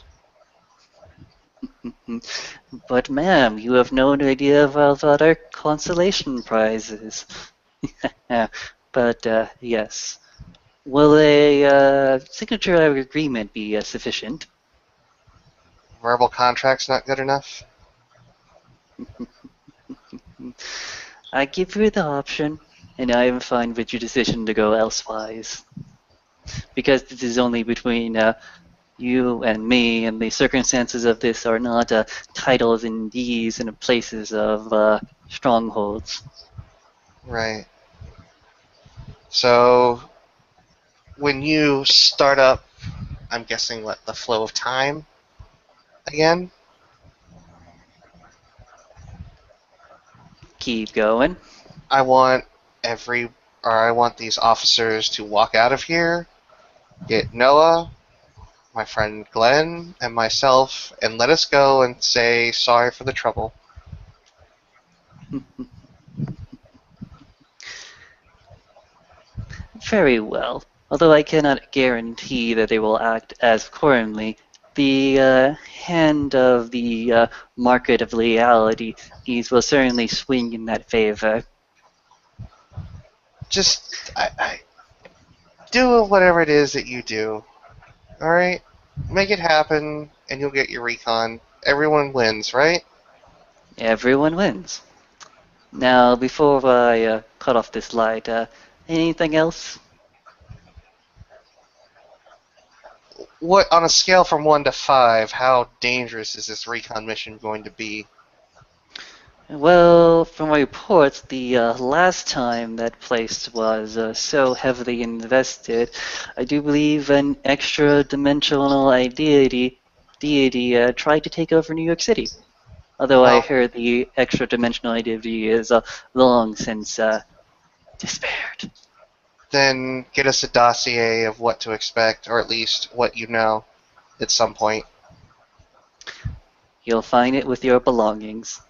A: But ma'am, you have no idea about our consolation prizes. But yes, will a signature agreement be sufficient?
C: Verbal contract's not good enough.
A: I give you the option, and I am fine with your decision to go elsewise. Because this is only between you and me, and the circumstances of this are not titles and deeds and places of strongholds.
C: Right. So when you start up, I'm guessing what the flow of time again.
A: Keep going.
C: I want I want these officers to walk out of here, get Noah, my friend Glenn, and myself, and let us go and say sorry for the trouble.
A: Very well. Although I cannot guarantee that they will act as accordingly, the hand of the market of legality will certainly swing in that favor.
C: Just I do whatever it is that you do. All right, make it happen, and you'll get your recon. Everyone wins, right?
A: Everyone wins. Now, before I cut off this light, anything else?
C: What on a scale from 1 to 5? How dangerous is this recon mission going to be?
A: Well, from my reports, the last time that place was so heavily invested, I do believe an extra-dimensional deity tried to take over New York City. Although I
C: Well,
A: heard the extra-dimensional deity is long since despaired.
C: then get us a dossier of what to expect, or at least what you know, at some point.
A: You'll find it with your belongings.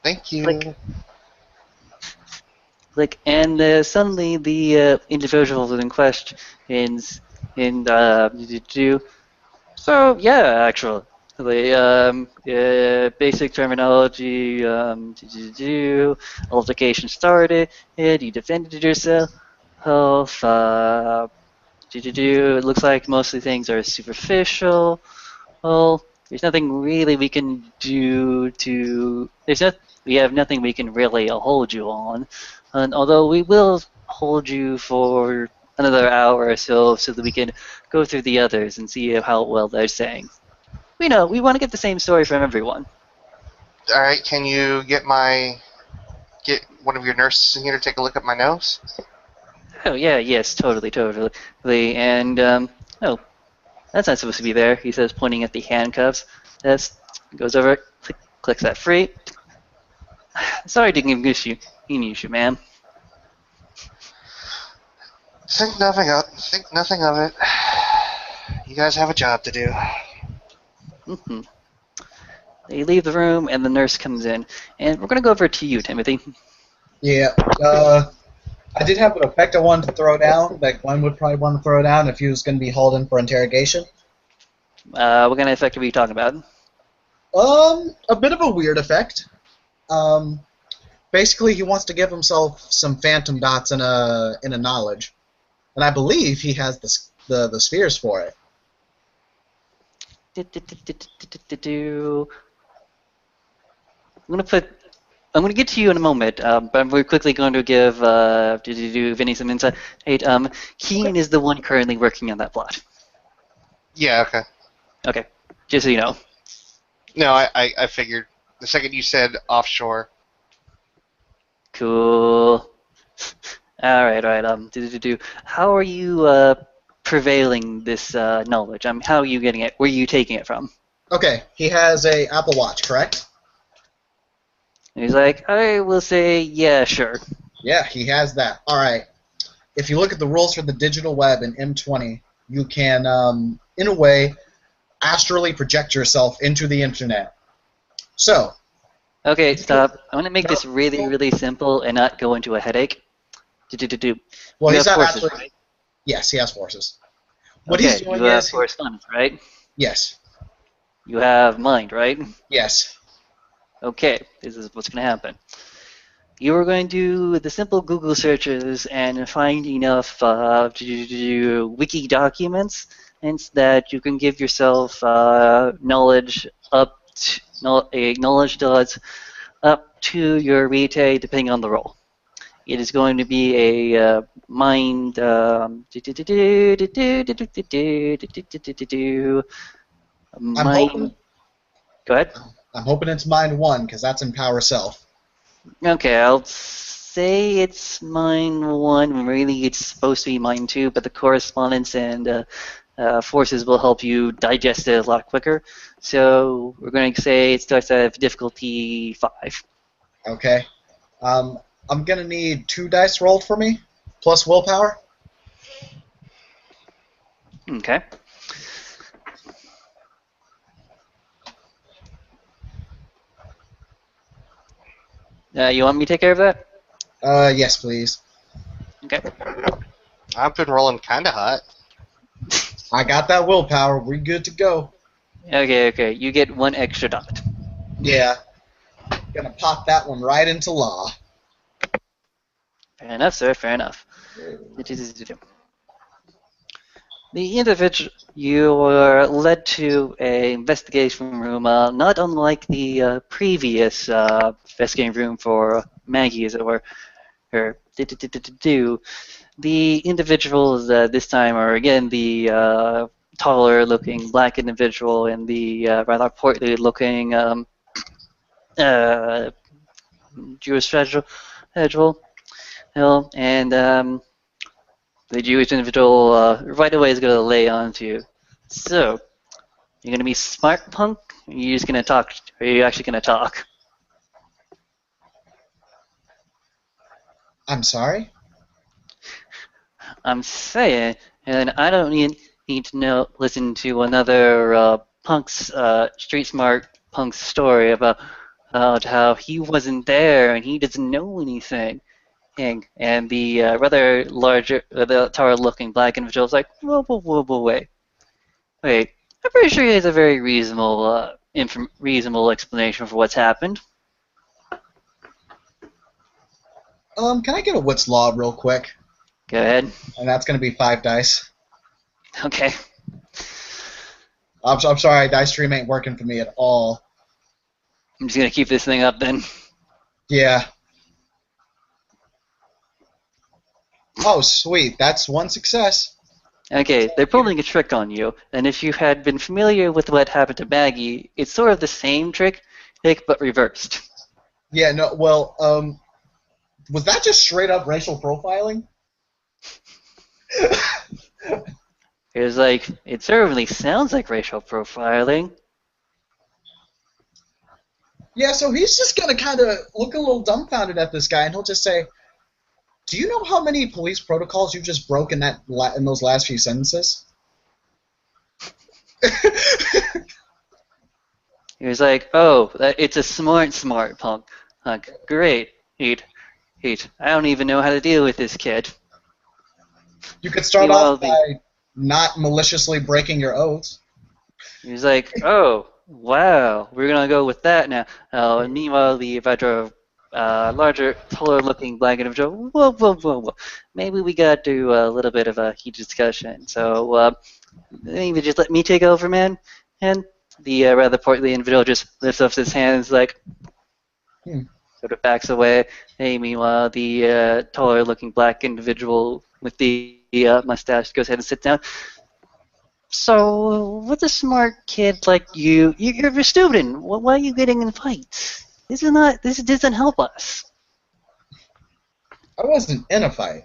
C: Thank you.
A: Click. And suddenly the individual in question in do. So yeah, actually, basic terminology. Altercation started. You defended yourself. It looks like mostly things are superficial. Well, there's nothing really we can do to. We have nothing we can really hold you on. And although we will hold you for another hour or so, so that we can go through the others and see how well they're saying. We know we want to get the same story from everyone.
C: All right, can you get one of your nurses in here to take a look at my nose?
A: Oh yeah, yes, totally. And oh, that's not supposed to be there. He says, pointing at the handcuffs. That's goes over, clicks that free. Sorry to confuse you, ma'am.
C: Think nothing of it. You guys have a job to do.
A: Mm-hmm. They leave the room, and the nurse comes in. And we're going to go over to you, Timothy.
B: Yeah. I did have an effect I wanted to throw down that Glenn would probably want to throw down if he was going to be hauled in for interrogation.
A: What kind of effect are we talking about?
B: A bit of a weird effect. Basically, he wants to give himself some phantom dots in a knowledge, and I believe he has the spheres for it.
A: I'm gonna get to you in a moment, but we're quickly going to give Vinny some insight. Hey, Keen is the one currently working on that plot.
C: Yeah, okay.
A: Okay, just so you know.
C: No, I figured. The second you said offshore.
A: Cool. All right. How are you prevailing this knowledge? How are you getting it? Where are you taking it from?
B: Okay, he has a Apple Watch, correct?
A: And he's like, I will say, yeah, sure.
B: Yeah, he has that. All right. If you look at the rules for the digital web in M20, you can, in a way, astrally project yourself into the internet. So.
A: Okay, stop. I'm gonna make this really, really simple and not go into a headache.
B: Well,
A: you
B: he's
A: have
B: not
A: forces,
B: actually.
A: right?
B: Yes, he has forces. What
A: Okay,
B: he's doing
A: you have
B: is.
A: correspondence, right?
B: Yes.
A: You have mind, right?
B: Yes.
A: Okay, this is what's gonna happen. You are going to do the simple Google searches and find enough to do wiki documents, and that you can give yourself knowledge a knowledge dots up to your rate depending on the role. It is going to be a mind
B: I'm hoping
A: mind. Go ahead.
B: I'm hoping it's mind 1 because that's empower self.
A: Okay, I'll say it's mine one. Really, it's supposed to be mine two, but the correspondence and forces will help you digest it a lot quicker. So we're going to say it starts at difficulty 5.
B: Okay. Um, I'm gonna need 2 dice rolled for me, plus willpower.
A: Okay. You want me to take care of that?
B: Yes, please.
A: Okay.
C: I've been rolling kind of hot.
B: I got that willpower. We're good to go.
A: Okay. You get 1 extra dot.
B: Yeah. Gonna pop that one right into law.
A: Fair enough, sir. Fair enough. The individual, you were led to a investigation room, not unlike the previous investigating room for Maggie, as it were. Her The individuals this time are again the taller-looking black individual and the rather portly-looking uh, Jewish individual, and the Jewish individual right away is going to lay onto you. So, you're going to be smart punk? Or are you just going to talk? Or are you actually going to talk?
B: I'm sorry?
A: I'm saying, and I don't need to listen to another street smart punk's story about how he wasn't there and he doesn't know anything. And the rather larger, the taller-looking black individual is like, whoa, wait. I'm pretty sure he has a very reasonable explanation for what's happened.
B: Can I get a what's law real quick?
A: Go ahead.
B: And that's gonna be 5 dice.
A: Okay.
B: I'm sorry, dice stream ain't working for me at all.
A: I'm just gonna keep this thing up then.
B: Yeah. Oh, sweet. That's 1 success.
A: Okay, they're pulling a trick on you, and if you had been familiar with what happened to Maggie, it's sort of the same trick but reversed.
B: Yeah, no, well, was that just straight up racial profiling?
A: It certainly sounds like racial profiling.
B: Yeah, so he's just gonna kind of look a little dumbfounded at this guy, and he'll just say, "Do you know how many police protocols you just broke in in those last few sentences?"
A: He was like, oh, it's a smart punk. Great. I don't even know how to deal with this kid.
B: You could start off by not maliciously breaking your oaths.
A: He was like, oh, wow, we're going to go with that now. And meanwhile, the larger, taller-looking black individual, whoa. Maybe we got to do a little bit of a heated discussion. So maybe just let me take over, man. And the rather portly individual just lifts up his hands like, sort of backs away. Hey, meanwhile, the taller-looking black individual with the mustache goes ahead and sits down. So, with a smart kid like you're a student. Why are you getting in fights? This doesn't help us.
B: I wasn't in a fight.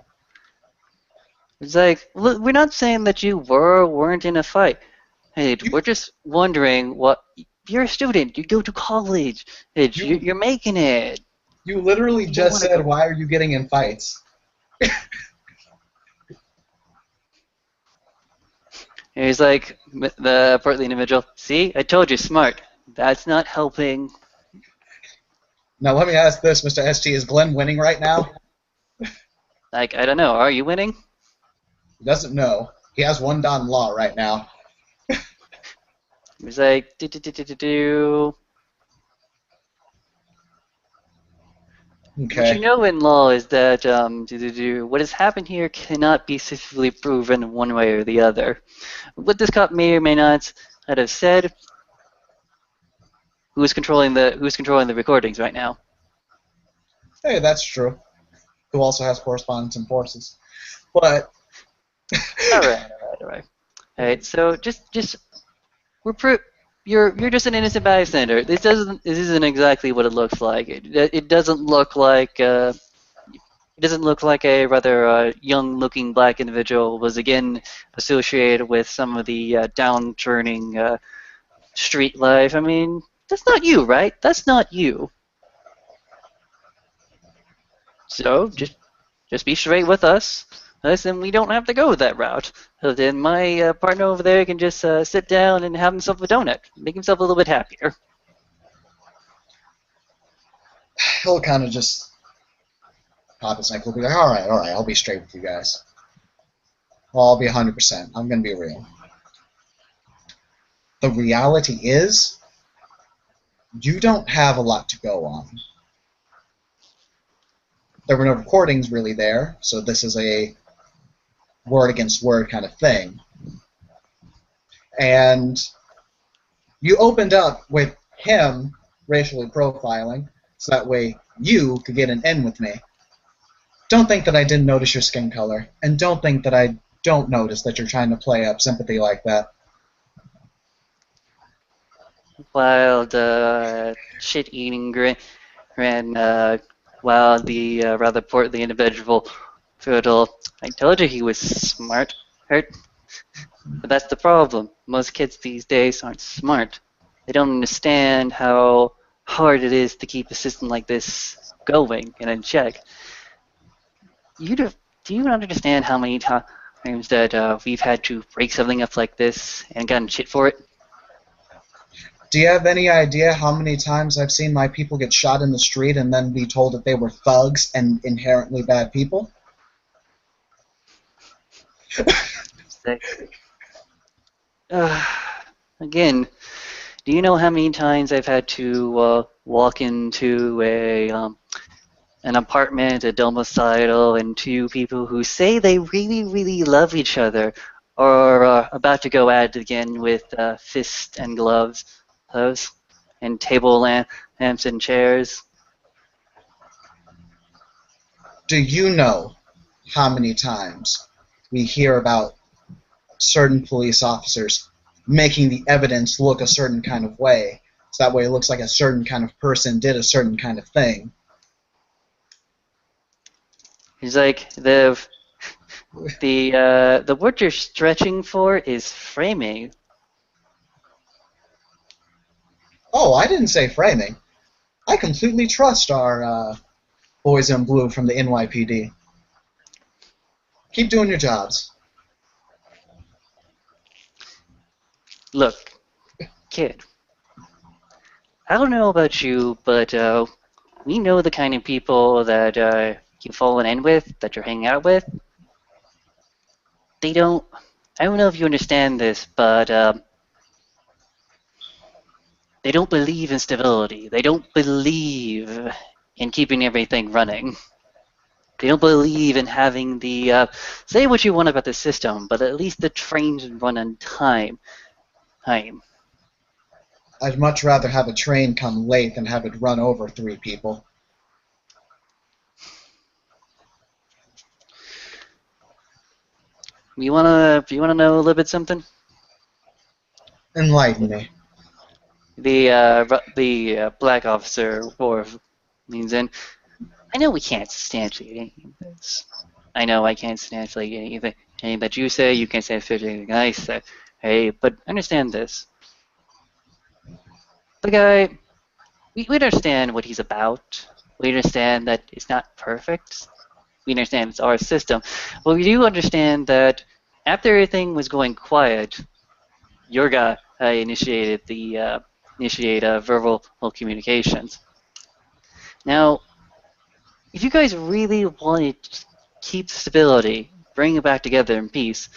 A: It's like, look, we're not saying that you were or weren't in a fight. Hey, we're just wondering what. You're a student. You go to college. Hey, you're making it.
B: You literally just said, "Why are you getting in fights?"
A: And he's like, the portly individual, see, I told you, smart. That's not helping.
B: Now let me ask this, Mr. ST, is Glenn winning right now?
A: Like, I don't know, are you winning?
B: He doesn't know. He has 1 Don Law right now.
A: He's like, do. What you
B: Okay.
A: know in law is that what has happened here cannot be scientifically proven one way or the other. What this cop may or may not have said, who's controlling the recordings right now?
B: Hey, that's true. Who also has correspondence and forces. But
A: All right. All right. So just we're pro- you're just an innocent bystander. This isn't exactly what it looks like. It doesn't look like it doesn't look like a rather young-looking black individual was again associated with some of the downturning street life. I mean, that's not you, right? That's not you. So just be straight with us. Then we don't have to go that route. So then my partner over there can just sit down and have himself a donut, make himself a little bit happier.
B: he'll kind of just pop his neck. He'll be like, all right, I'll be straight with you guys. Well, I'll be 100%. I'm going to be real. The reality is, you don't have a lot to go on. There were no recordings really there, so this is a word against word kind of thing. And you opened up with him racially profiling, so that way you could get an in with me. Don't think that I didn't notice your skin color, and don't think that I don't notice that you're trying to play up sympathy like that.
A: While the shit-eating grin, while the rather portly individual fiddle, I told you he was smart. Hurt. But that's the problem. Most kids these days aren't smart. They don't understand how hard it is to keep a system like this going and in check. You do you understand how many times that we've had to break something up like this and gotten shit for it?
B: Do you have any idea how many times I've seen my people get shot in the street and then be told that they were thugs and inherently bad people?
A: Uh, Again, do you know how many times I've had to walk into an apartment, a domicile, and two people who say they really, really love each other are about to go at it again with fists and gloves, and table lamps and chairs?
B: Do you know how many times we hear about certain police officers making the evidence look a certain kind of way, so that way it looks like a certain kind of person did a certain kind of thing?
A: He's like the word you're stretching for is framing.
B: Oh, I didn't say framing. I completely trust our boys in blue from the NYPD. Keep doing your jobs.
A: Look, kid, I don't know about you, but we know the kind of people that you've fallen in with, that you're hanging out with. They don't. I don't know if you understand this, but they don't believe in stability. They don't believe in keeping everything running. They don't believe in having the say what you want about the system, but at least the trains run on time.
B: I'd much rather have a train come late than have it run over 3 people.
A: You wanna know a little bit something?
B: Enlighten me.
A: The black officer Worf leans in. I know we can't substantiate any of this. I know I can't substantiate anything that you say. You can't substantiate anything I say. Hey, but understand this. The guy, we understand what he's about. We understand that it's not perfect. We understand it's our system. But we do understand that after everything was going quiet, your guy initiate verbal communications. Now, if you guys really want to keep stability, bring it back together in peace,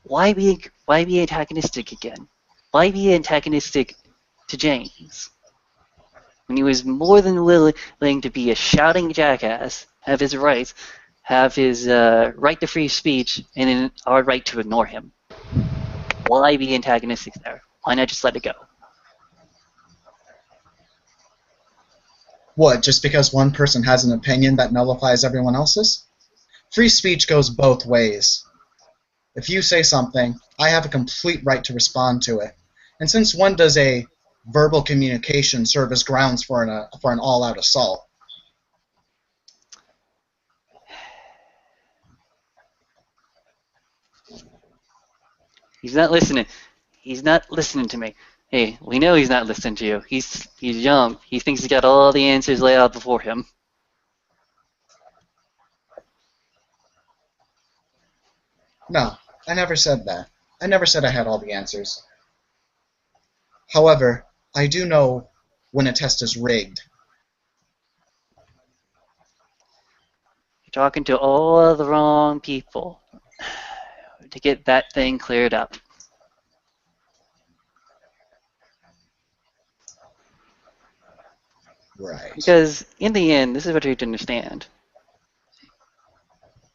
A: why be antagonistic again? Why be antagonistic to James? when he was more than willing to be a shouting jackass, have his rights, have his right to free speech, and our right to ignore him? Why be antagonistic there? Why not just let it go?
B: What, just because one person has an opinion that nullifies everyone else's? Free speech goes both ways. If you say something, I have a complete right to respond to it. And since when does a verbal communication serve as grounds for an all-out assault?
A: He's not listening. He's not listening to me. Hey, we know he's not listening to you. He's young. He thinks he's got all the answers laid out before him.
B: No, I never said that. I never said I had all the answers. However, I do know when a test is rigged.
A: You're talking to all the wrong people to get that thing cleared up.
B: Right.
A: Because in the end, this is what you have to understand.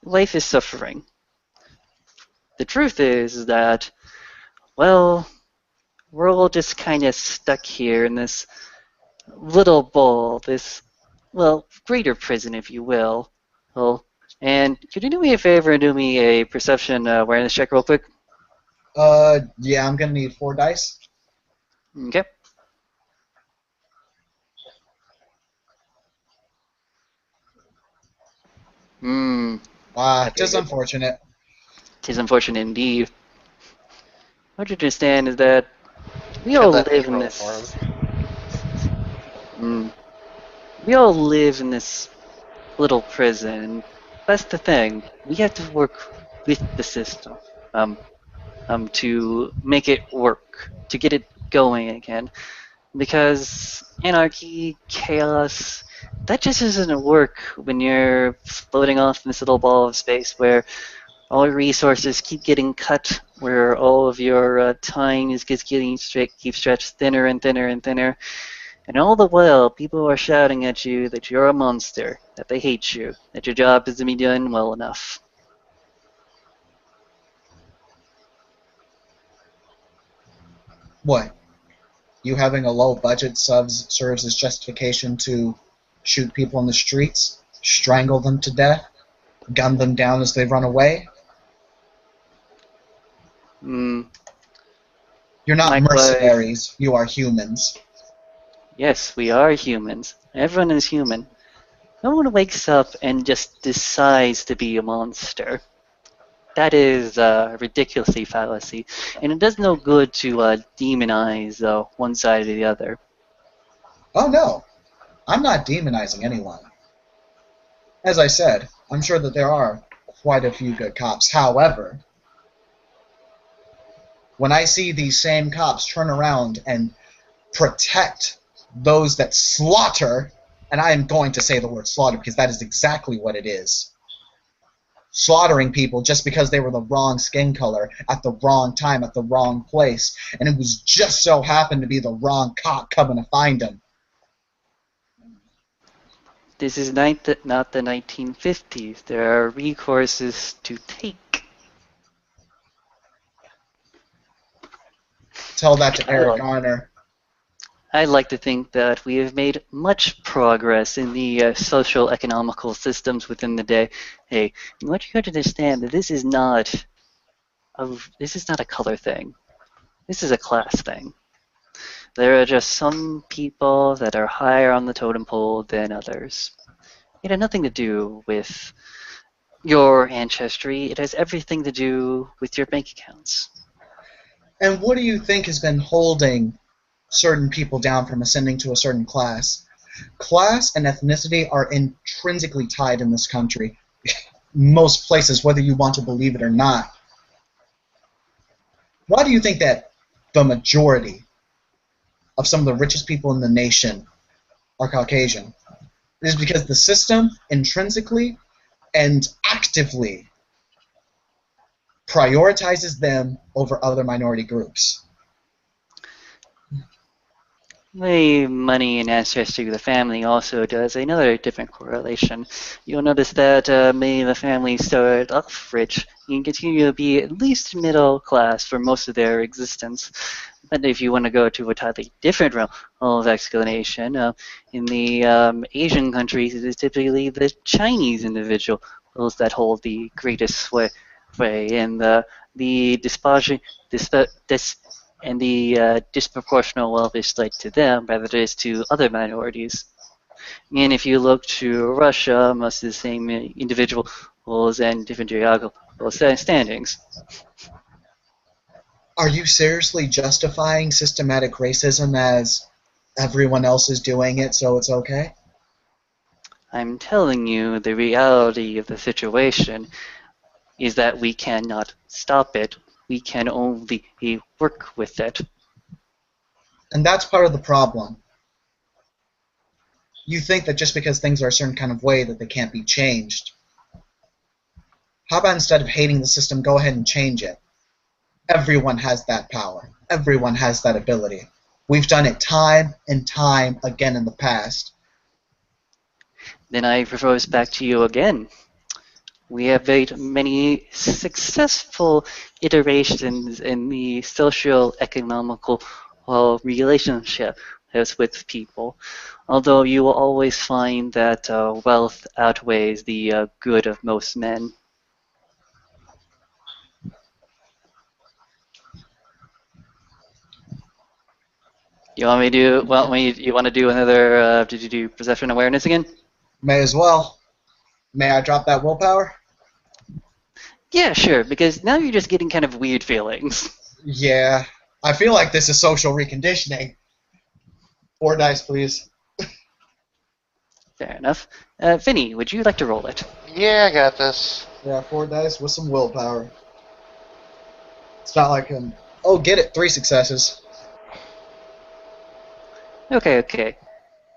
A: Life is suffering. The truth is that, well, we're all just kind of stuck here in this little ball, this, well, greater prison, if you will. Well, and could you do me a favor and do me a perception awareness check real quick?
B: Yeah, I'm gonna need 4 dice.
A: Okay. Hmm.
B: Just unfortunate.
A: Tis unfortunate indeed. What you understand is that we
C: Should
A: all
C: let me
A: live in
C: roll
A: this.
C: for him.
A: We all live in this little prison. That's the thing. We have to work with the system, to make it work, to get it going again. Because anarchy, chaos, that just doesn't work when you're floating off in this little ball of space where all your resources keep getting cut, where all of your time is just getting keep stretched thinner and thinner and thinner. And all the while, people are shouting at you that you're a monster, that they hate you, that your job isn't being done well enough.
B: What? You having a low budget serves as justification to shoot people in the streets, strangle them to death, gun them down as they run away?
A: Mm,
B: You're not
A: likewise,
B: mercenaries, you are humans.
A: yes, we are humans. Everyone is human. No one wakes up and just decides to be a monster. That is a ridiculously fallacy, and it does no good to demonize one side or the other.
B: Oh no, I'm not demonizing anyone. As I said, I'm sure that there are quite a few good cops. However, when I see these same cops turn around and protect those that slaughter, and I am going to say the word slaughter because that is exactly what it is, slaughtering people just because they were the wrong skin color at the wrong time at the wrong place, and it was just so happened to be the wrong cop coming to find them.
A: This is not the 1950s. There are recourses to take.
B: Tell that to Eric Garner.
A: I'd like to think that we have made much progress in the social economical systems within the day. Hey, what you have to understand that this is not a color thing. This is a class thing. There are just some people that are higher on the totem pole than others. It had nothing to do with your ancestry. It has everything to do with your bank accounts.
B: And what do you think has been holding certain people down from ascending to a certain class? Class and ethnicity are intrinsically tied in this country. Most places, whether you want to believe it or not. Why do you think that the majority of some of the richest people in the nation are Caucasian? It is because the system intrinsically and actively prioritizes them over other minority groups.
A: The money and ancestry of the family also does another different correlation. You'll notice that many of the families start off rich and continue to be at least middle class for most of their existence. But if you want to go to a totally different realm of explanation, in the Asian countries, it is typically the Chinese individuals that hold the greatest sway, and the disparaging, dis, and the disproportional wealth is like to them rather than it is to other minorities. And if you look to Russia, most of the same individuals and different geographical standings.
B: Are you seriously justifying systematic racism as everyone else is doing it, so it's okay?
A: I'm telling you the reality of the situation is that we cannot stop it. We can only work with it.
B: And that's part of the problem. You think that just because things are a certain kind of way that they can't be changed. How about instead of hating the system, go ahead and change it? Everyone has that power. Everyone has that ability. We've done it time and time again in the past.
A: Then I propose back to you again. We have made many successful iterations in the socio-economical relationships with people, although you will always find that wealth outweighs the good of most men. You want me to do? Well, you want to do another? Did you do perception awareness again?
B: May as well. May I drop that willpower?
A: Yeah, sure. Because now you're just getting kind of weird feelings.
B: Yeah. I feel like this is social reconditioning. 4 dice, please.
A: Fair enough. Vinny, would you like to roll it?
C: Yeah, I got this.
B: Yeah, 4 dice with some willpower. It's not like oh, get it, 3 successes.
A: Okay.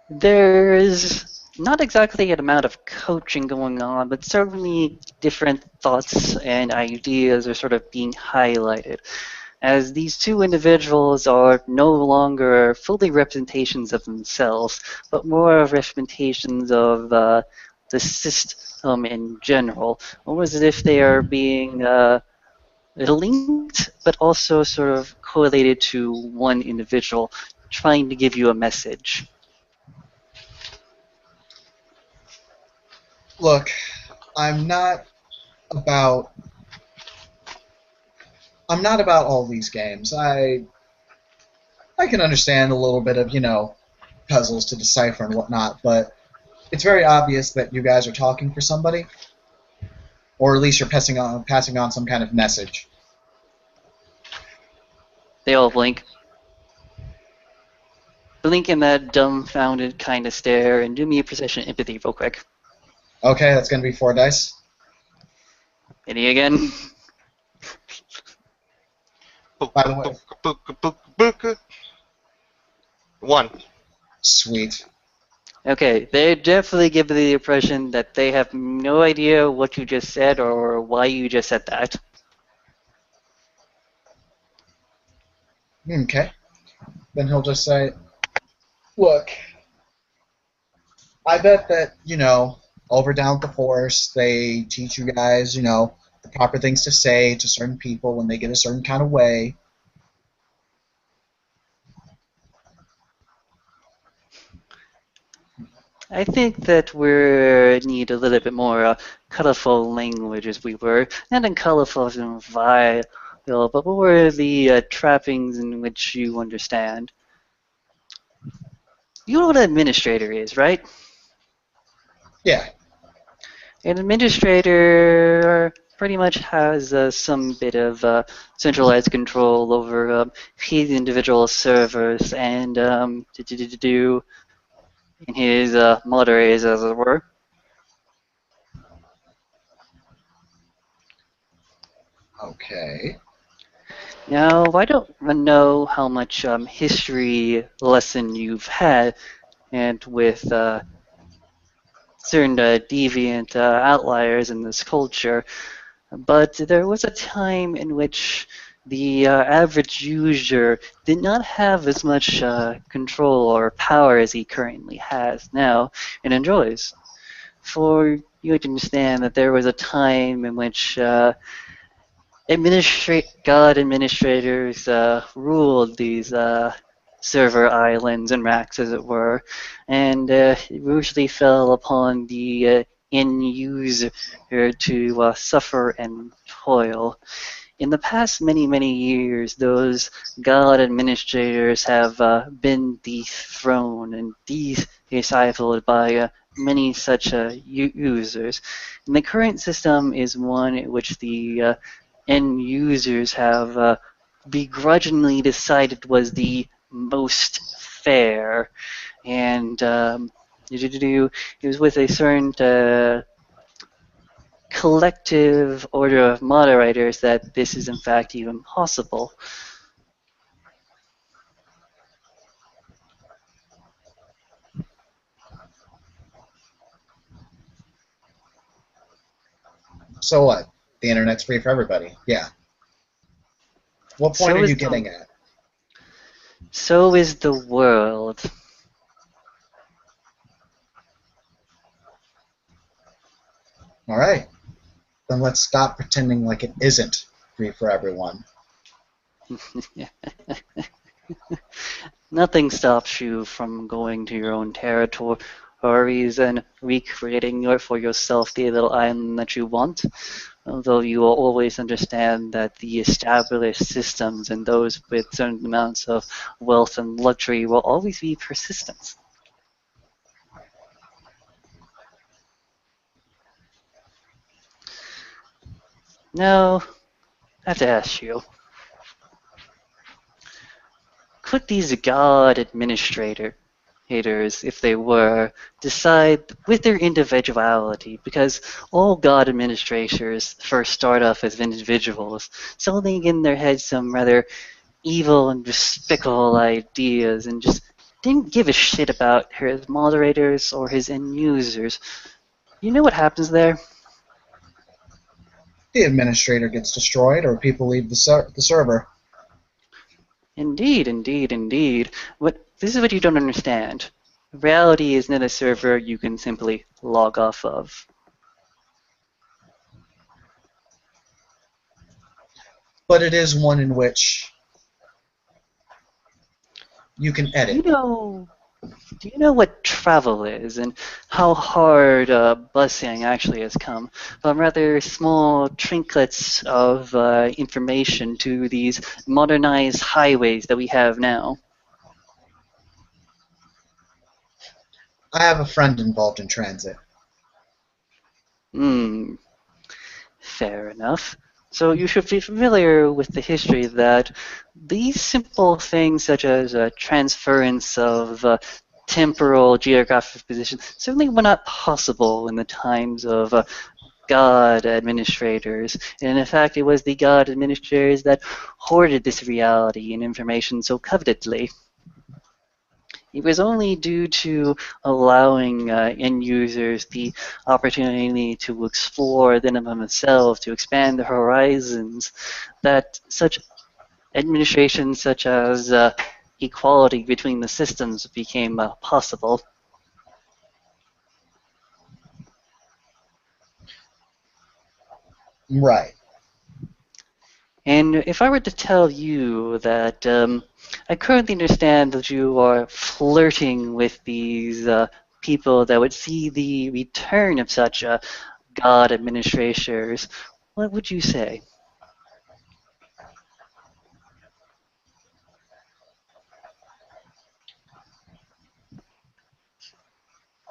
A: There's not exactly an amount of coaching going on, but certainly different thoughts and ideas are sort of being highlighted, as these two individuals are no longer fully representations of themselves, but more of representations of the system in general, almost as if they are being linked, but also sort of correlated to one individual, trying to give you a message.
B: Look, I'm not about I'm not about all these games. I can understand a little bit of, puzzles to decipher and whatnot, but it's very obvious that you guys are talking for somebody, or at least you're passing on some kind of message.
A: They all blink. Blink in that dumbfounded kind of stare and do me a perception empathy real quick.
B: Okay, that's going to be 4 dice.
A: Any again?
B: By the way,
C: Book. 1.
B: sweet.
A: Okay, they definitely give the impression that they have no idea what you just said or why you just said that.
B: Okay. Then he'll just say, look, I bet that, over down at the force, they teach you guys, the proper things to say to certain people when they get a certain kind of way.
A: I think that we need a little bit more colorful language as we were, not in colorful and vile, but what were the trappings in which you understand? You know what an administrator is, right?
B: Yeah.
A: An administrator pretty much has some bit of centralized control over his individual servers and in his moderators, as it were.
B: Okay.
A: Now, I don't know how much history lesson you've had, and with certain deviant outliers in this culture, but there was a time in which the average user did not have as much control or power as he currently has now and enjoys. For you to understand that there was a time in which God administrators ruled these server islands and racks, as it were, and it usually fell upon the end user to suffer and toil. In the past many years, those God administrators have been dethroned and discipled by many such users. And the current system is one in which the end users have begrudgingly decided was the most fair. And it was with a certain collective order of moderators that this is in fact even possible.
B: So what? The internet's free for everybody. Yeah. What point
A: So
B: are
A: is
B: you getting at?
A: so is the world.
B: All right. Then let's stop pretending like it isn't free for everyone.
A: Nothing stops you from going to your own territories and recreating for yourself the little island that you want. Although you will always understand that the established systems and those with certain amounts of wealth and luxury will always be persistent. Now, I have to ask you, could these God administrators, if they were, decide with their individuality, because all God administrators first start off as individuals, selling in their heads some rather evil and despicable ideas and just didn't give a shit about his moderators or his end users. You know what happens there?
B: The administrator gets destroyed, or people leave the server.
A: Indeed, indeed, indeed. This is what you don't understand. Reality is not a server you can simply log off of.
B: But it is one in which you can
A: Do you
B: edit.
A: know Do you know what travel is and how hard busing actually has come from rather small trinkets of information to these modernized highways that we have now?
B: I have a friend involved in transit.
A: Hmm, fair enough. So you should be familiar with the history that these simple things such as transference of temporal geographic position certainly were not possible in the times of God administrators. And in fact, it was the God administrators that hoarded this reality and information so covetedly. It was only due to allowing end users the opportunity to explore them themselves, to expand their horizons, that such administrations such as equality between the systems became possible.
B: Right.
A: And if I were to tell you that I currently understand that you are flirting with these people that would see the return of such God administrators, what would you say?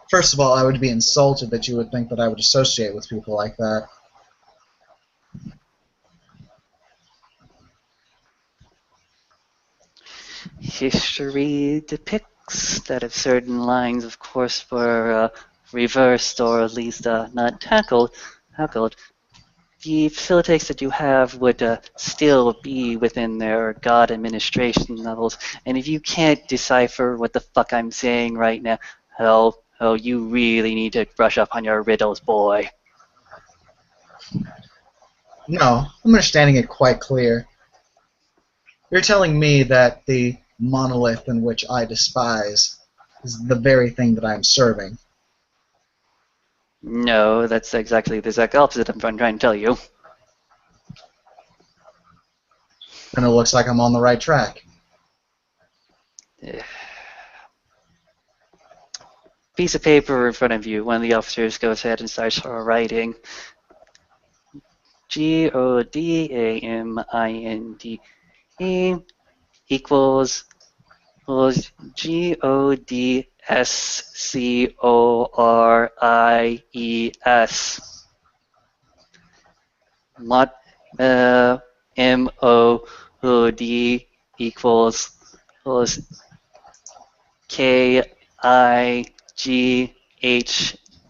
B: First of all, I would be insulted that you would think that I would associate with people like that.
A: History depicts that if certain lines, of course, were reversed or at least not tackled, the facilities that you have would still be within their God administration levels. And if you can't decipher what the fuck I'm saying right now, hell, you really need to brush up on your riddles, boy.
B: No, I'm understanding it quite clear. You're telling me that the monolith in which I despise is the very thing that I'm serving.
A: No, that's exactly the exact opposite I'm trying to tell you.
B: And it looks like I'm on the right track.
A: Piece of paper in front of you. One of the officers goes ahead and starts writing. GODAMINDE equals GODSCORIES. MOD equals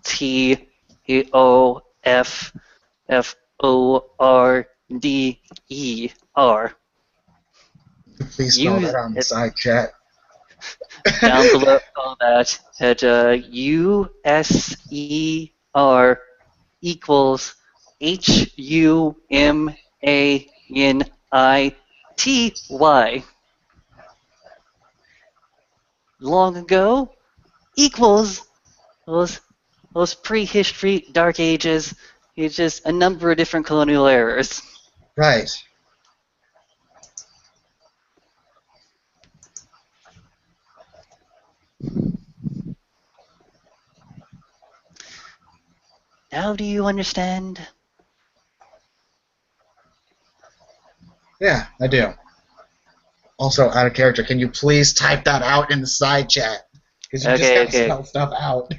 A: KIGHTOFFORDER.
B: Please spell that on the side chat.
A: Down below all that at USER equals HUMANITY. Long ago equals those prehistory dark ages. It's just a number of different colonial errors.
B: Right.
A: Now do you understand?
B: Yeah, I do. Also, out of character, can you please type that out in the side chat? Because you just gotta spell stuff out.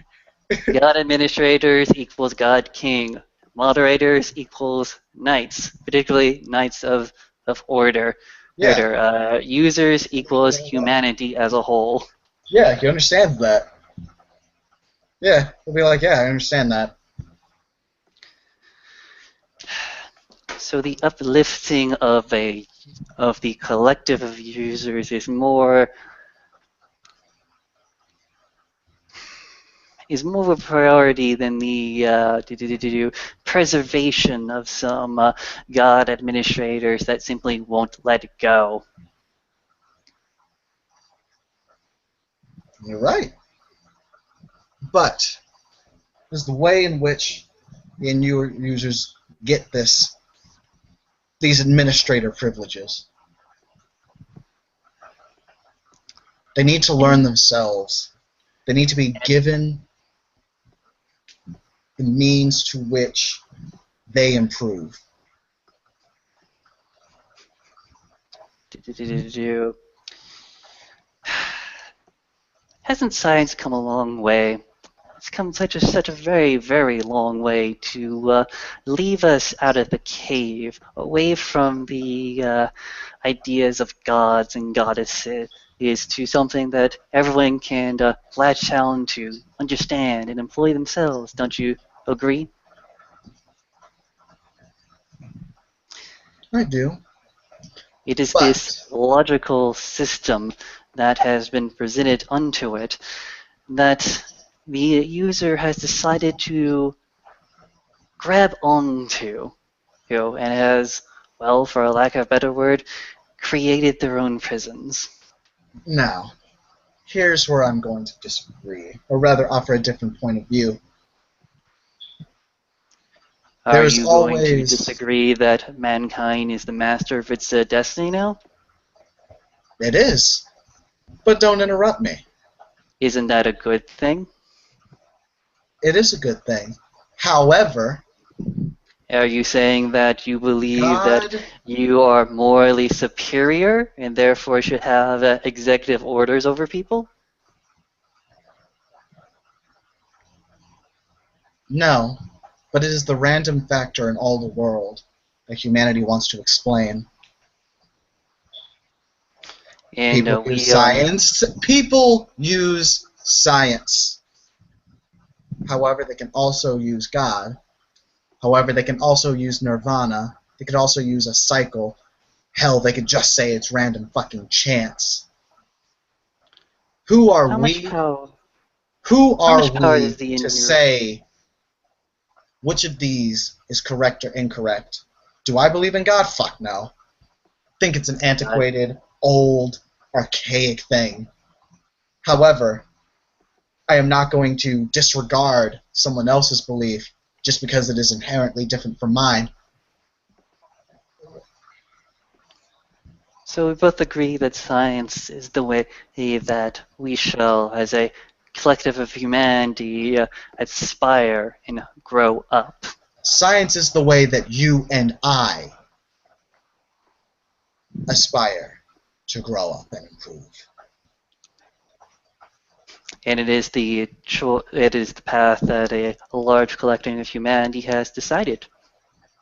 A: God administrators equals God king. Moderators equals knights, particularly knights of order.
B: Yeah.
A: Users equals humanity as a whole.
B: Yeah, he understands that. Yeah, he'll be like, yeah, I understand that.
A: So the uplifting of the collective of users is more of a priority than the preservation of some God administrators that simply won't let it go.
B: You're right. But is the way in which the newer users get these administrator privileges. They need to learn themselves. They need to be given the means to which they improve.
A: Hasn't science come a long way? It's come such a very, very long way to leave us out of the cave, away from the ideas of gods and goddesses, to something that everyone can latch on to, understand, and employ themselves. Don't you agree?
B: I do.
A: It is this logical system that has been presented unto it that the user has decided to grab onto, and has, well, for a lack of a better word, created their own prisons.
B: Now, here's where I'm going to disagree, or rather offer a different point of view.
A: Are you going to disagree that mankind is the master of its destiny now?
B: It is. But don't interrupt me.
A: Isn't that a good thing?
B: It is a good thing. However...
A: Are you saying that you believe that you are morally superior and therefore should have executive orders over people?
B: No, but it is the random factor in all the world that humanity wants to explain.
A: And
B: people use science. People use science. However, they can also use God. However, they can also use nirvana. They could also use a cycle. Hell, they could just say it's random fucking chance. Who are we? Who are we to say which of these is correct or incorrect? Do I believe in God? Fuck no. think it's an antiquated, old, archaic thing. However, I am not going to disregard someone else's belief just because it is inherently different from mine.
A: So we both agree that science is the way that we shall, as a collective of humanity, aspire and grow up.
B: Science is the way that you and I aspire to grow up and improve.
A: And it is the path that a large collective of humanity has decided.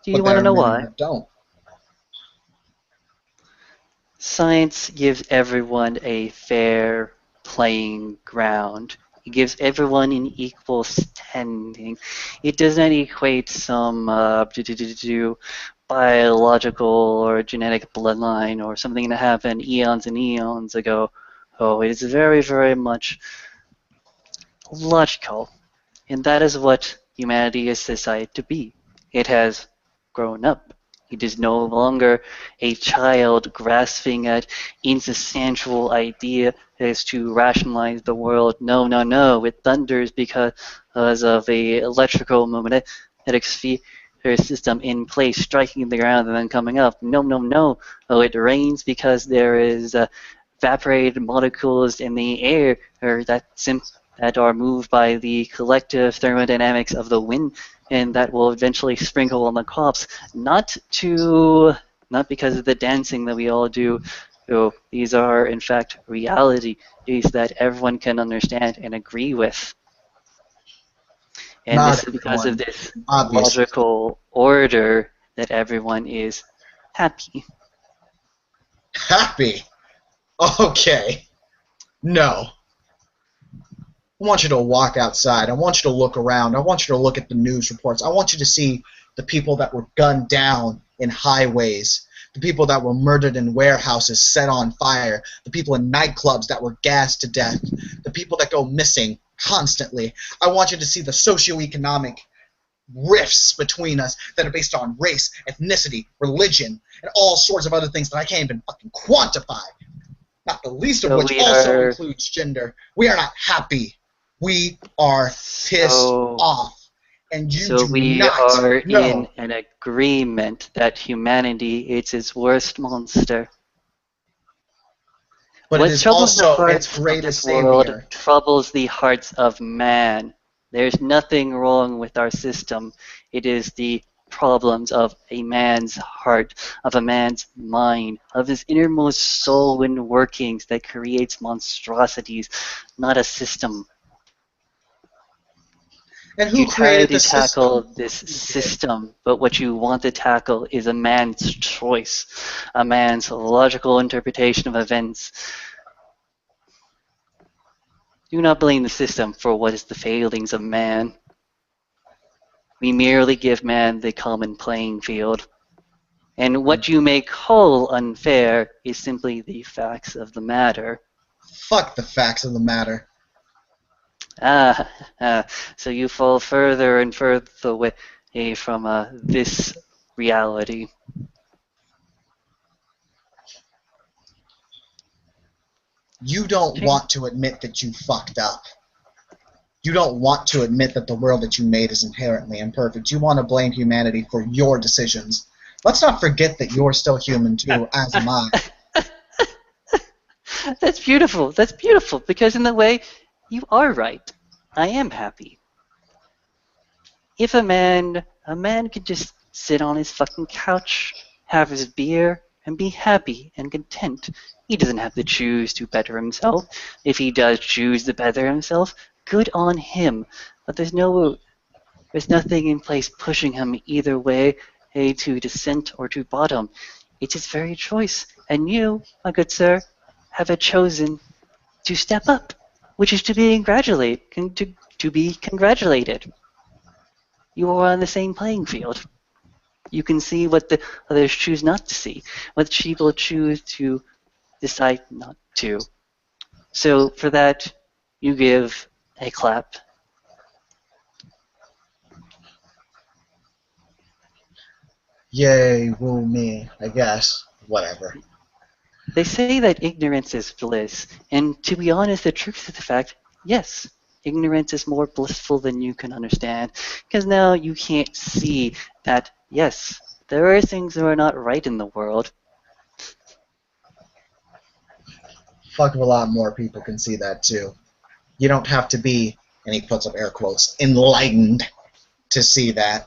A: Do you
B: But
A: want
B: there
A: to
B: are
A: know
B: many
A: why?
B: that don't.
A: Science gives everyone a fair playing ground. It gives everyone an equal standing. It does not equate some biological or genetic bloodline or something that happened eons and eons ago. Oh, it is very, very much logical. And that is what humanity has decided to be. It has grown up. It is no longer a child grasping at insubstantial idea as to rationalize the world. No, no, no. It thunders because of a electrical magnetic sphere system in place, striking the ground and then coming up. No, no, no. Oh, it rains because there is evaporated molecules in the air that are moved by the collective thermodynamics of the wind, and that will eventually sprinkle on the crops, not because of the dancing that we all do. So these are in fact realities that everyone can understand and agree with. And
B: Not
A: this is because of
B: everyone,
A: this
B: obviously.
A: logical order that everyone is happy.
B: Happy? Okay. No. I want you to walk outside. I want you to look around. I want you to look at the news reports. I want you to see the people that were gunned down in highways, the people that were murdered in warehouses set on fire, the people in nightclubs that were gassed to death, the people that go missing constantly. I want you to see the socioeconomic rifts between us that are based on race, ethnicity, religion, and all sorts of other things that I can't even fucking quantify. Not the least of
A: So
B: which
A: we
B: also
A: are
B: includes gender. We are not happy. We are pissed
A: so
B: off. And you
A: So
B: do
A: we
B: not
A: are in
B: know.
A: an agreement that humanity is its worst monster.
B: But it
A: What
B: is
A: troubles the
B: also its
A: hearts of
B: greatest
A: this world
B: savior.
A: troubles the hearts of man. There's nothing wrong with our system. It is the problems of a man's heart, of a man's mind, of his innermost soul and workings that creates monstrosities, not a system.
B: And
A: You
B: who
A: try
B: created
A: to
B: the
A: tackle
B: system?
A: this
B: Who did?
A: system, but what you want to tackle is a man's choice, a man's logical interpretation of events. Do not blame the system for what is the failings of man. We merely give man the common playing field. And what you may call unfair is simply the facts of the matter.
B: Fuck the facts of the matter.
A: Ah, so you fall further and further away from this reality.
B: You don't want to admit that you fucked up. You don't want to admit that the world that you made is inherently imperfect. You want to blame humanity for your decisions. Let's not forget that you're still human too, as am I.
A: That's beautiful. That's beautiful because in a way, you are right. I am happy. If a man could just sit on his fucking couch, have his beer, and be happy and content. He doesn't have to choose to better himself. If he does choose to better himself, good on him. But there's nothing in place pushing him either way, to descent or to bottom. It's his very choice. And you, my good sir, have chosen to step up, which is to be to be congratulated. You are on the same playing field. You can see what the others choose not to see, what people choose to decide not to. So for that, you give a clap.
B: Yay, woo me, I guess. Whatever.
A: They say that ignorance is bliss, and to be honest, the truth is the fact, yes, ignorance is more blissful than you can understand, because now you can't see that, yes, there are things that are not right in the world.
B: Fuck of a lot more people can see that too. You don't have to be, and he puts up air quotes, enlightened to see that.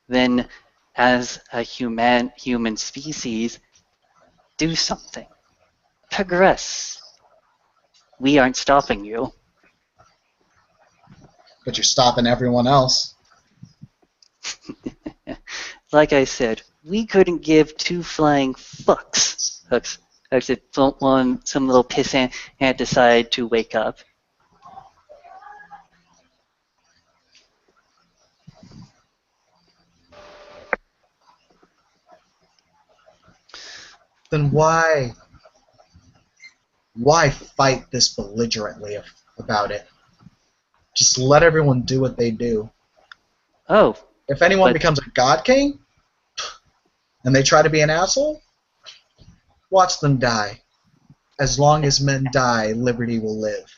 A: Then, as a human species, do something. Progress. We aren't stopping you.
B: But you're stopping everyone else.
A: Like I said, we couldn't give two flying fucks. If some little pissant had decided to wake up.
B: Then why fight this belligerently about it? Just let everyone do what they do.
A: Oh,
B: If anyone
A: but
B: becomes a god king and they try to be an asshole, watch them die. As long as men die, liberty will live.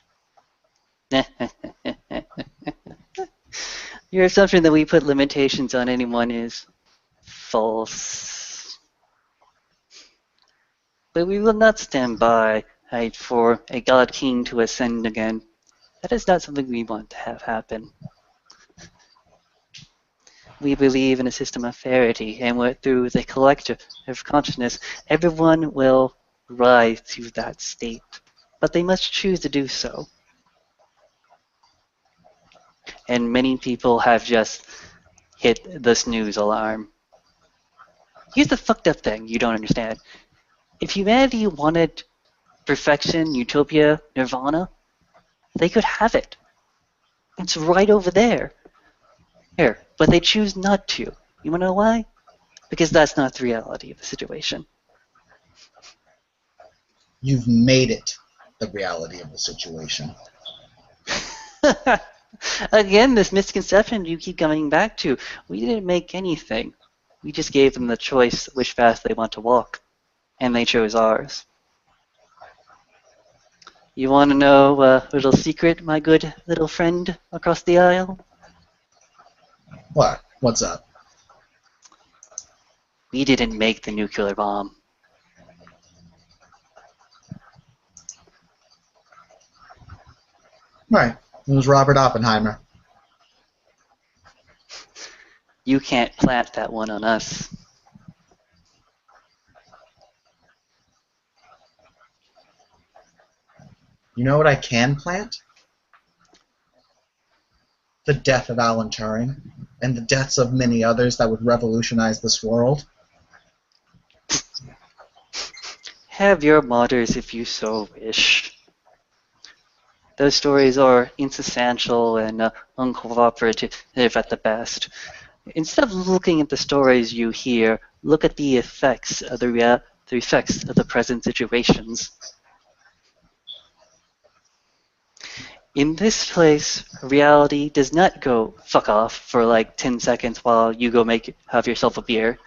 A: your assumption that we put limitations on anyone is false. But we will not stand by for a god king to ascend again. That is not something we want to have happen. We believe in a system of fairity, and through the collective consciousness, everyone will rise to that state. But they must choose to do so. And many people have just hit the snooze alarm. Here's the fucked up thing you don't understand. If humanity wanted perfection, utopia, nirvana, they could have it. It's right over there. But they choose not to. You wanna know why? Because that's not the reality of the situation.
B: You've made it the reality of the situation.
A: Again, this misconception you keep coming back to. We didn't make anything. We just gave them the choice which path they want to walk. And they chose ours. You want to know a little secret, my good little friend across the aisle?
B: What? What's up?
A: We didn't make the nuclear bomb.
B: Right. It was Robert Oppenheimer.
A: You can't plant that one on us.
B: You know what I can plant? The death of Alan Turing, and the deaths of many others that would revolutionize this world.
A: Have your martyrs if you so wish. Those stories are insubstantial and uncooperative at the best. Instead of looking at the stories you hear, look at the effects of the present situations. In this place, reality does not go fuck off for like 10 seconds while you go have yourself a beer.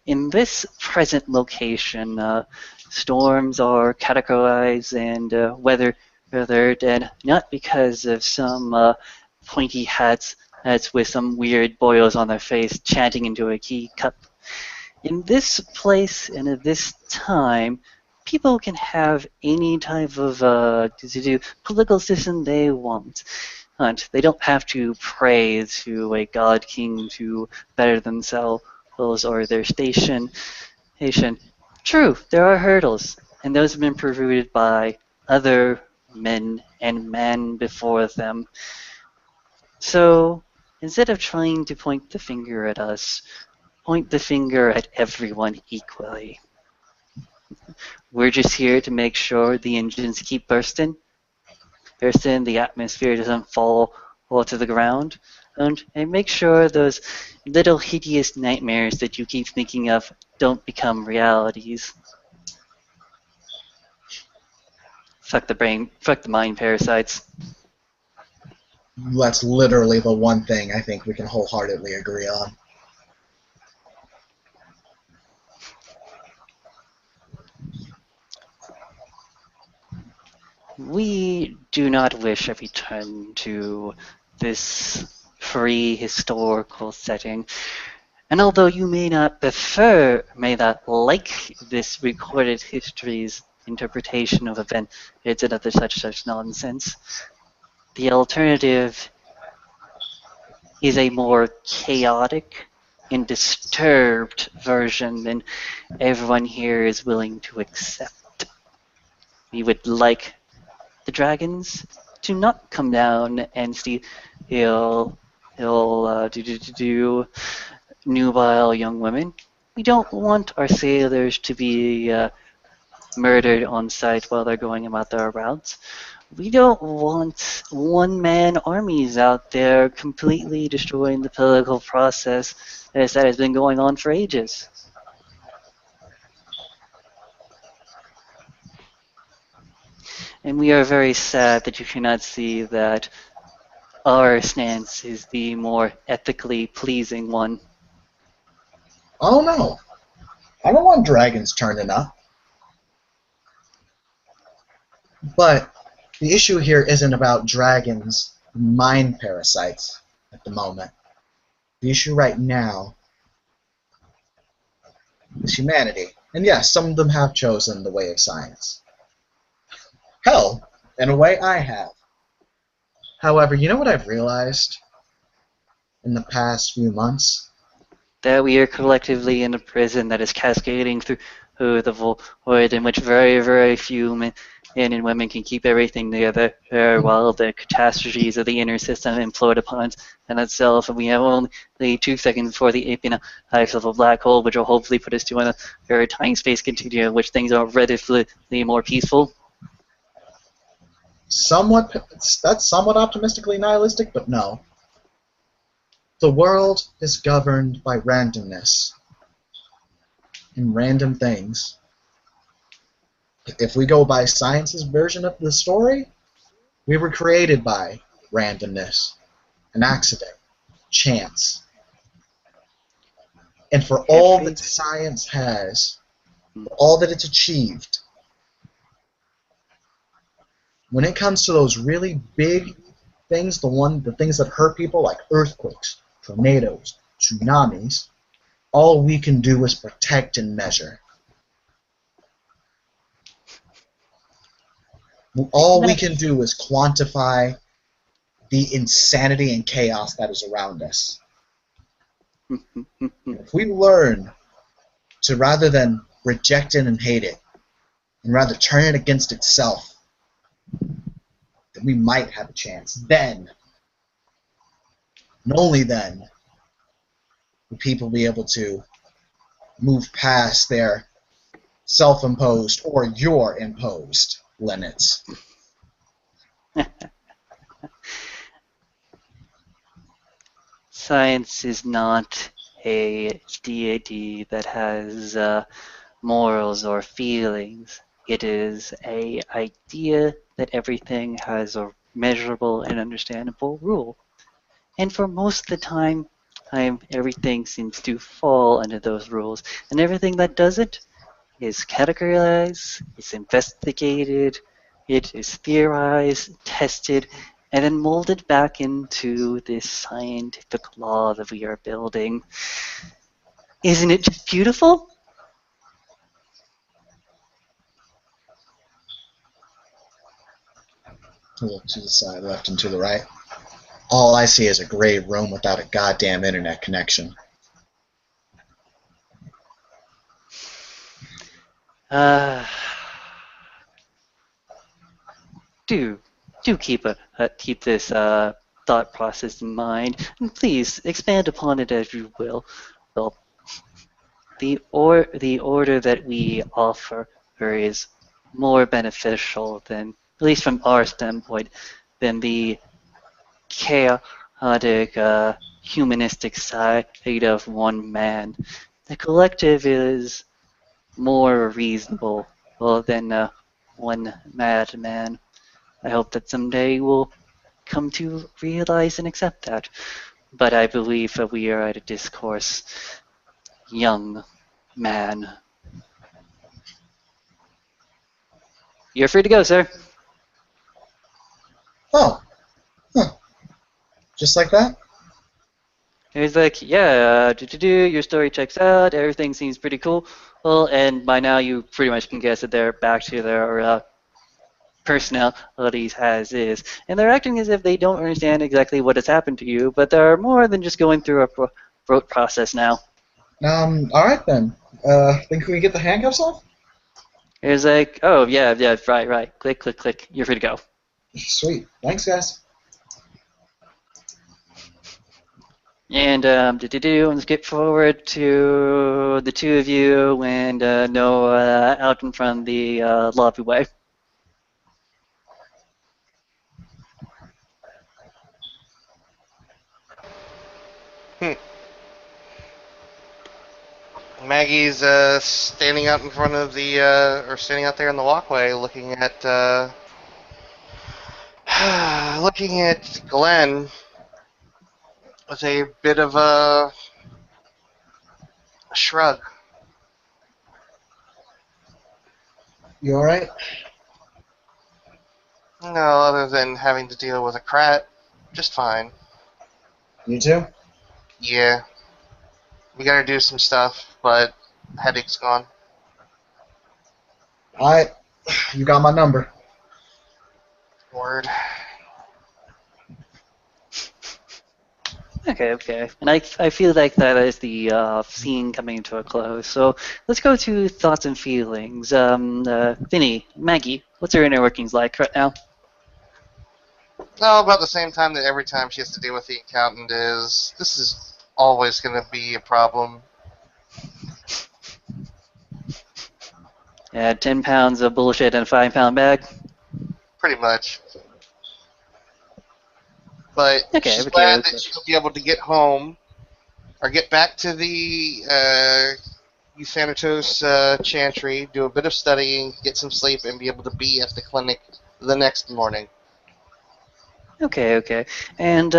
A: In this present location, storms are categorized and weathered, and not because of some pointy hats with some weird boils on their face chanting into a key cup. In this place and at this time, people can have any type of political system they want. They don't have to pray to a god king to better themselves or their station. True, there are hurdles, and those have been proved by other men and men before them. So, instead of trying to point the finger at us, point the finger at everyone equally. We're just here to make sure the engines keep bursting, the atmosphere doesn't fall to the ground, and make sure those little hideous nightmares that you keep thinking of don't become realities. Fuck the brain, fuck the mind parasites.
B: That's literally the one thing I think we can wholeheartedly agree on.
A: We do not wish a return to this free historical setting. And although you may not like this recorded history's interpretation of events and other such nonsense, the alternative is a more chaotic and disturbed version than everyone here is willing to accept. We would like the dragons to not come down and steal nubile young women. We don't want our sailors to be murdered on sight while they're going about their routes. We don't want one-man armies out there completely destroying the political process that has been going on for ages. And we are very sad that you cannot see that our stance is the more ethically pleasing one.
B: Oh no, I don't want dragons turning up. But the issue here isn't about dragons, mind parasites, at the moment. The issue right now is humanity. And yes, some of them have chosen the way of science. Hell, in a way I have. However, you know what I've realized in the past few months?
A: That we are collectively in a prison that is cascading through the void in which very, very few men and women can keep everything together while the catastrophes of the inner system implode upon itself, and we have only 2 seconds before the apex of a black hole, which will hopefully put us to a very tiny space continuum in which things are relatively more peaceful.
B: That's somewhat optimistically nihilistic, but no. The world is governed by randomness and random things. If we go by science's version of the story, we were created by randomness, an accident, chance. And for all that science has, for all that it's achieved, when it comes to those really big things, the things that hurt people like earthquakes, tornadoes, tsunamis, all we can do is protect and measure. All we can do is quantify the insanity and chaos that is around us. If we learn to, rather than reject it and hate it, and rather turn it against itself, then we might have a chance. Then, and only then, will people be able to move past their self-imposed or your imposed limits.
A: Science is not a deity that has morals or feelings. It is an idea that everything has a measurable and understandable rule. And for most of the time, everything seems to fall under those rules. And everything that doesn't is categorized, it's investigated, it is theorized, tested, and then molded back into this scientific law that we are building. Isn't it just beautiful?
B: Look to the side, left and to the right. All I see is a gray room without a goddamn internet connection.
A: Do keep this thought process in mind, and please expand upon it as you will. Well, the order that we offer is more beneficial than, at least from our standpoint, than the chaotic, humanistic side of one man. The collective is more reasonable than one madman. I hope that someday we'll come to realize and accept that. But I believe that we are at a discourse. Young man. You're free to go, sir.
B: Oh, huh. Just like that?
A: He's like, yeah, your story checks out, everything seems pretty cool. Well, and by now you pretty much can guess that they're back to their personalities as is. And they're acting as if they don't understand exactly what has happened to you, but they're more than just going through a rote process now.
B: All right then. Think we can get the handcuffs off?
A: He's like, oh, yeah, right. Click, click, click. You're free to go.
B: Sweet. Thanks, guys.
A: And let's get forward to the two of you and Noah out in front of the lobby.
C: Maggie's standing out in front of the, or standing out there in the walkway, looking at, looking at Glenn with a bit of a shrug.
B: You all right?
C: No, other than having to deal with a Krat, just fine.
B: You too?
C: Yeah, we gotta do some stuff, but headache's gone.
B: All right. You got my number.
C: Word.
A: Okay. And I feel like that is the scene coming to a close. So let's go to thoughts and feelings. Vinny, Maggie, what's her inner workings like right now?
C: No, about the same time that every time she has to deal with the accountant is, this is always gonna be a problem.
A: 10 pounds of bullshit in a 5-pound bag?
C: Pretty much. But she's glad that she'll be able to get home, or get back to the Euthanatos Chantry, do a bit of studying, get some sleep, and be able to be at the clinic the next morning.
A: Okay. And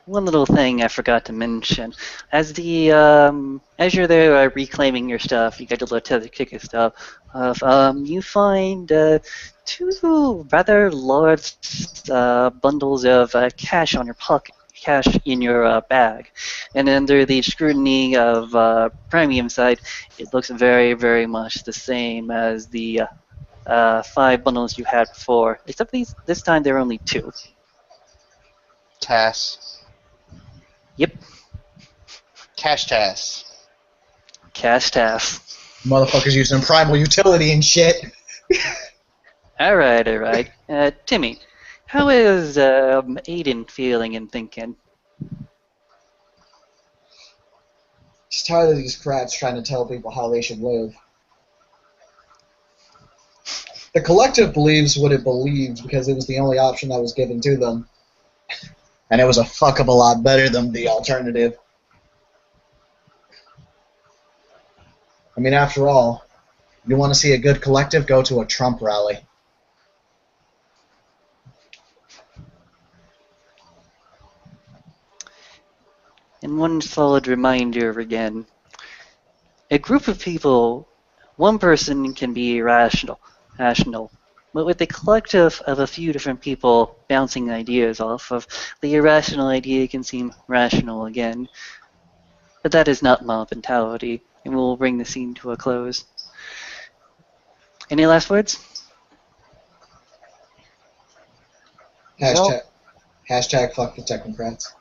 A: one little thing I forgot to mention. As you're there reclaiming your stuff, you get a little tether kick and stuff. You find two rather large bundles of cash on your pocket, cash in your bag, and under the scrutiny of premium side, it looks very, very much the same as the 5 bundles you had before, except this time there are only 2.
C: Tass.
A: Yep.
C: Cash Tass.
A: Cash task.
B: Motherfuckers using primal utility and shit.
A: Alright. Timmy, how is Aiden feeling and thinking?
B: Just tired of these crats trying to tell people how they should live. The collective believes what it believes because it was the only option that was given to them. And it was a fuck of a lot better than the alternative. I mean, after all, you want to see a good collective, go to a Trump rally.
A: And one solid reminder again. A group of people, one person can be rational, but with a collective of a few different people bouncing ideas off of, the irrational idea can seem rational again. But that is not mob mentality, and we'll bring the scene to a close. Any last words?
B: Hashtag fuck the technocrats.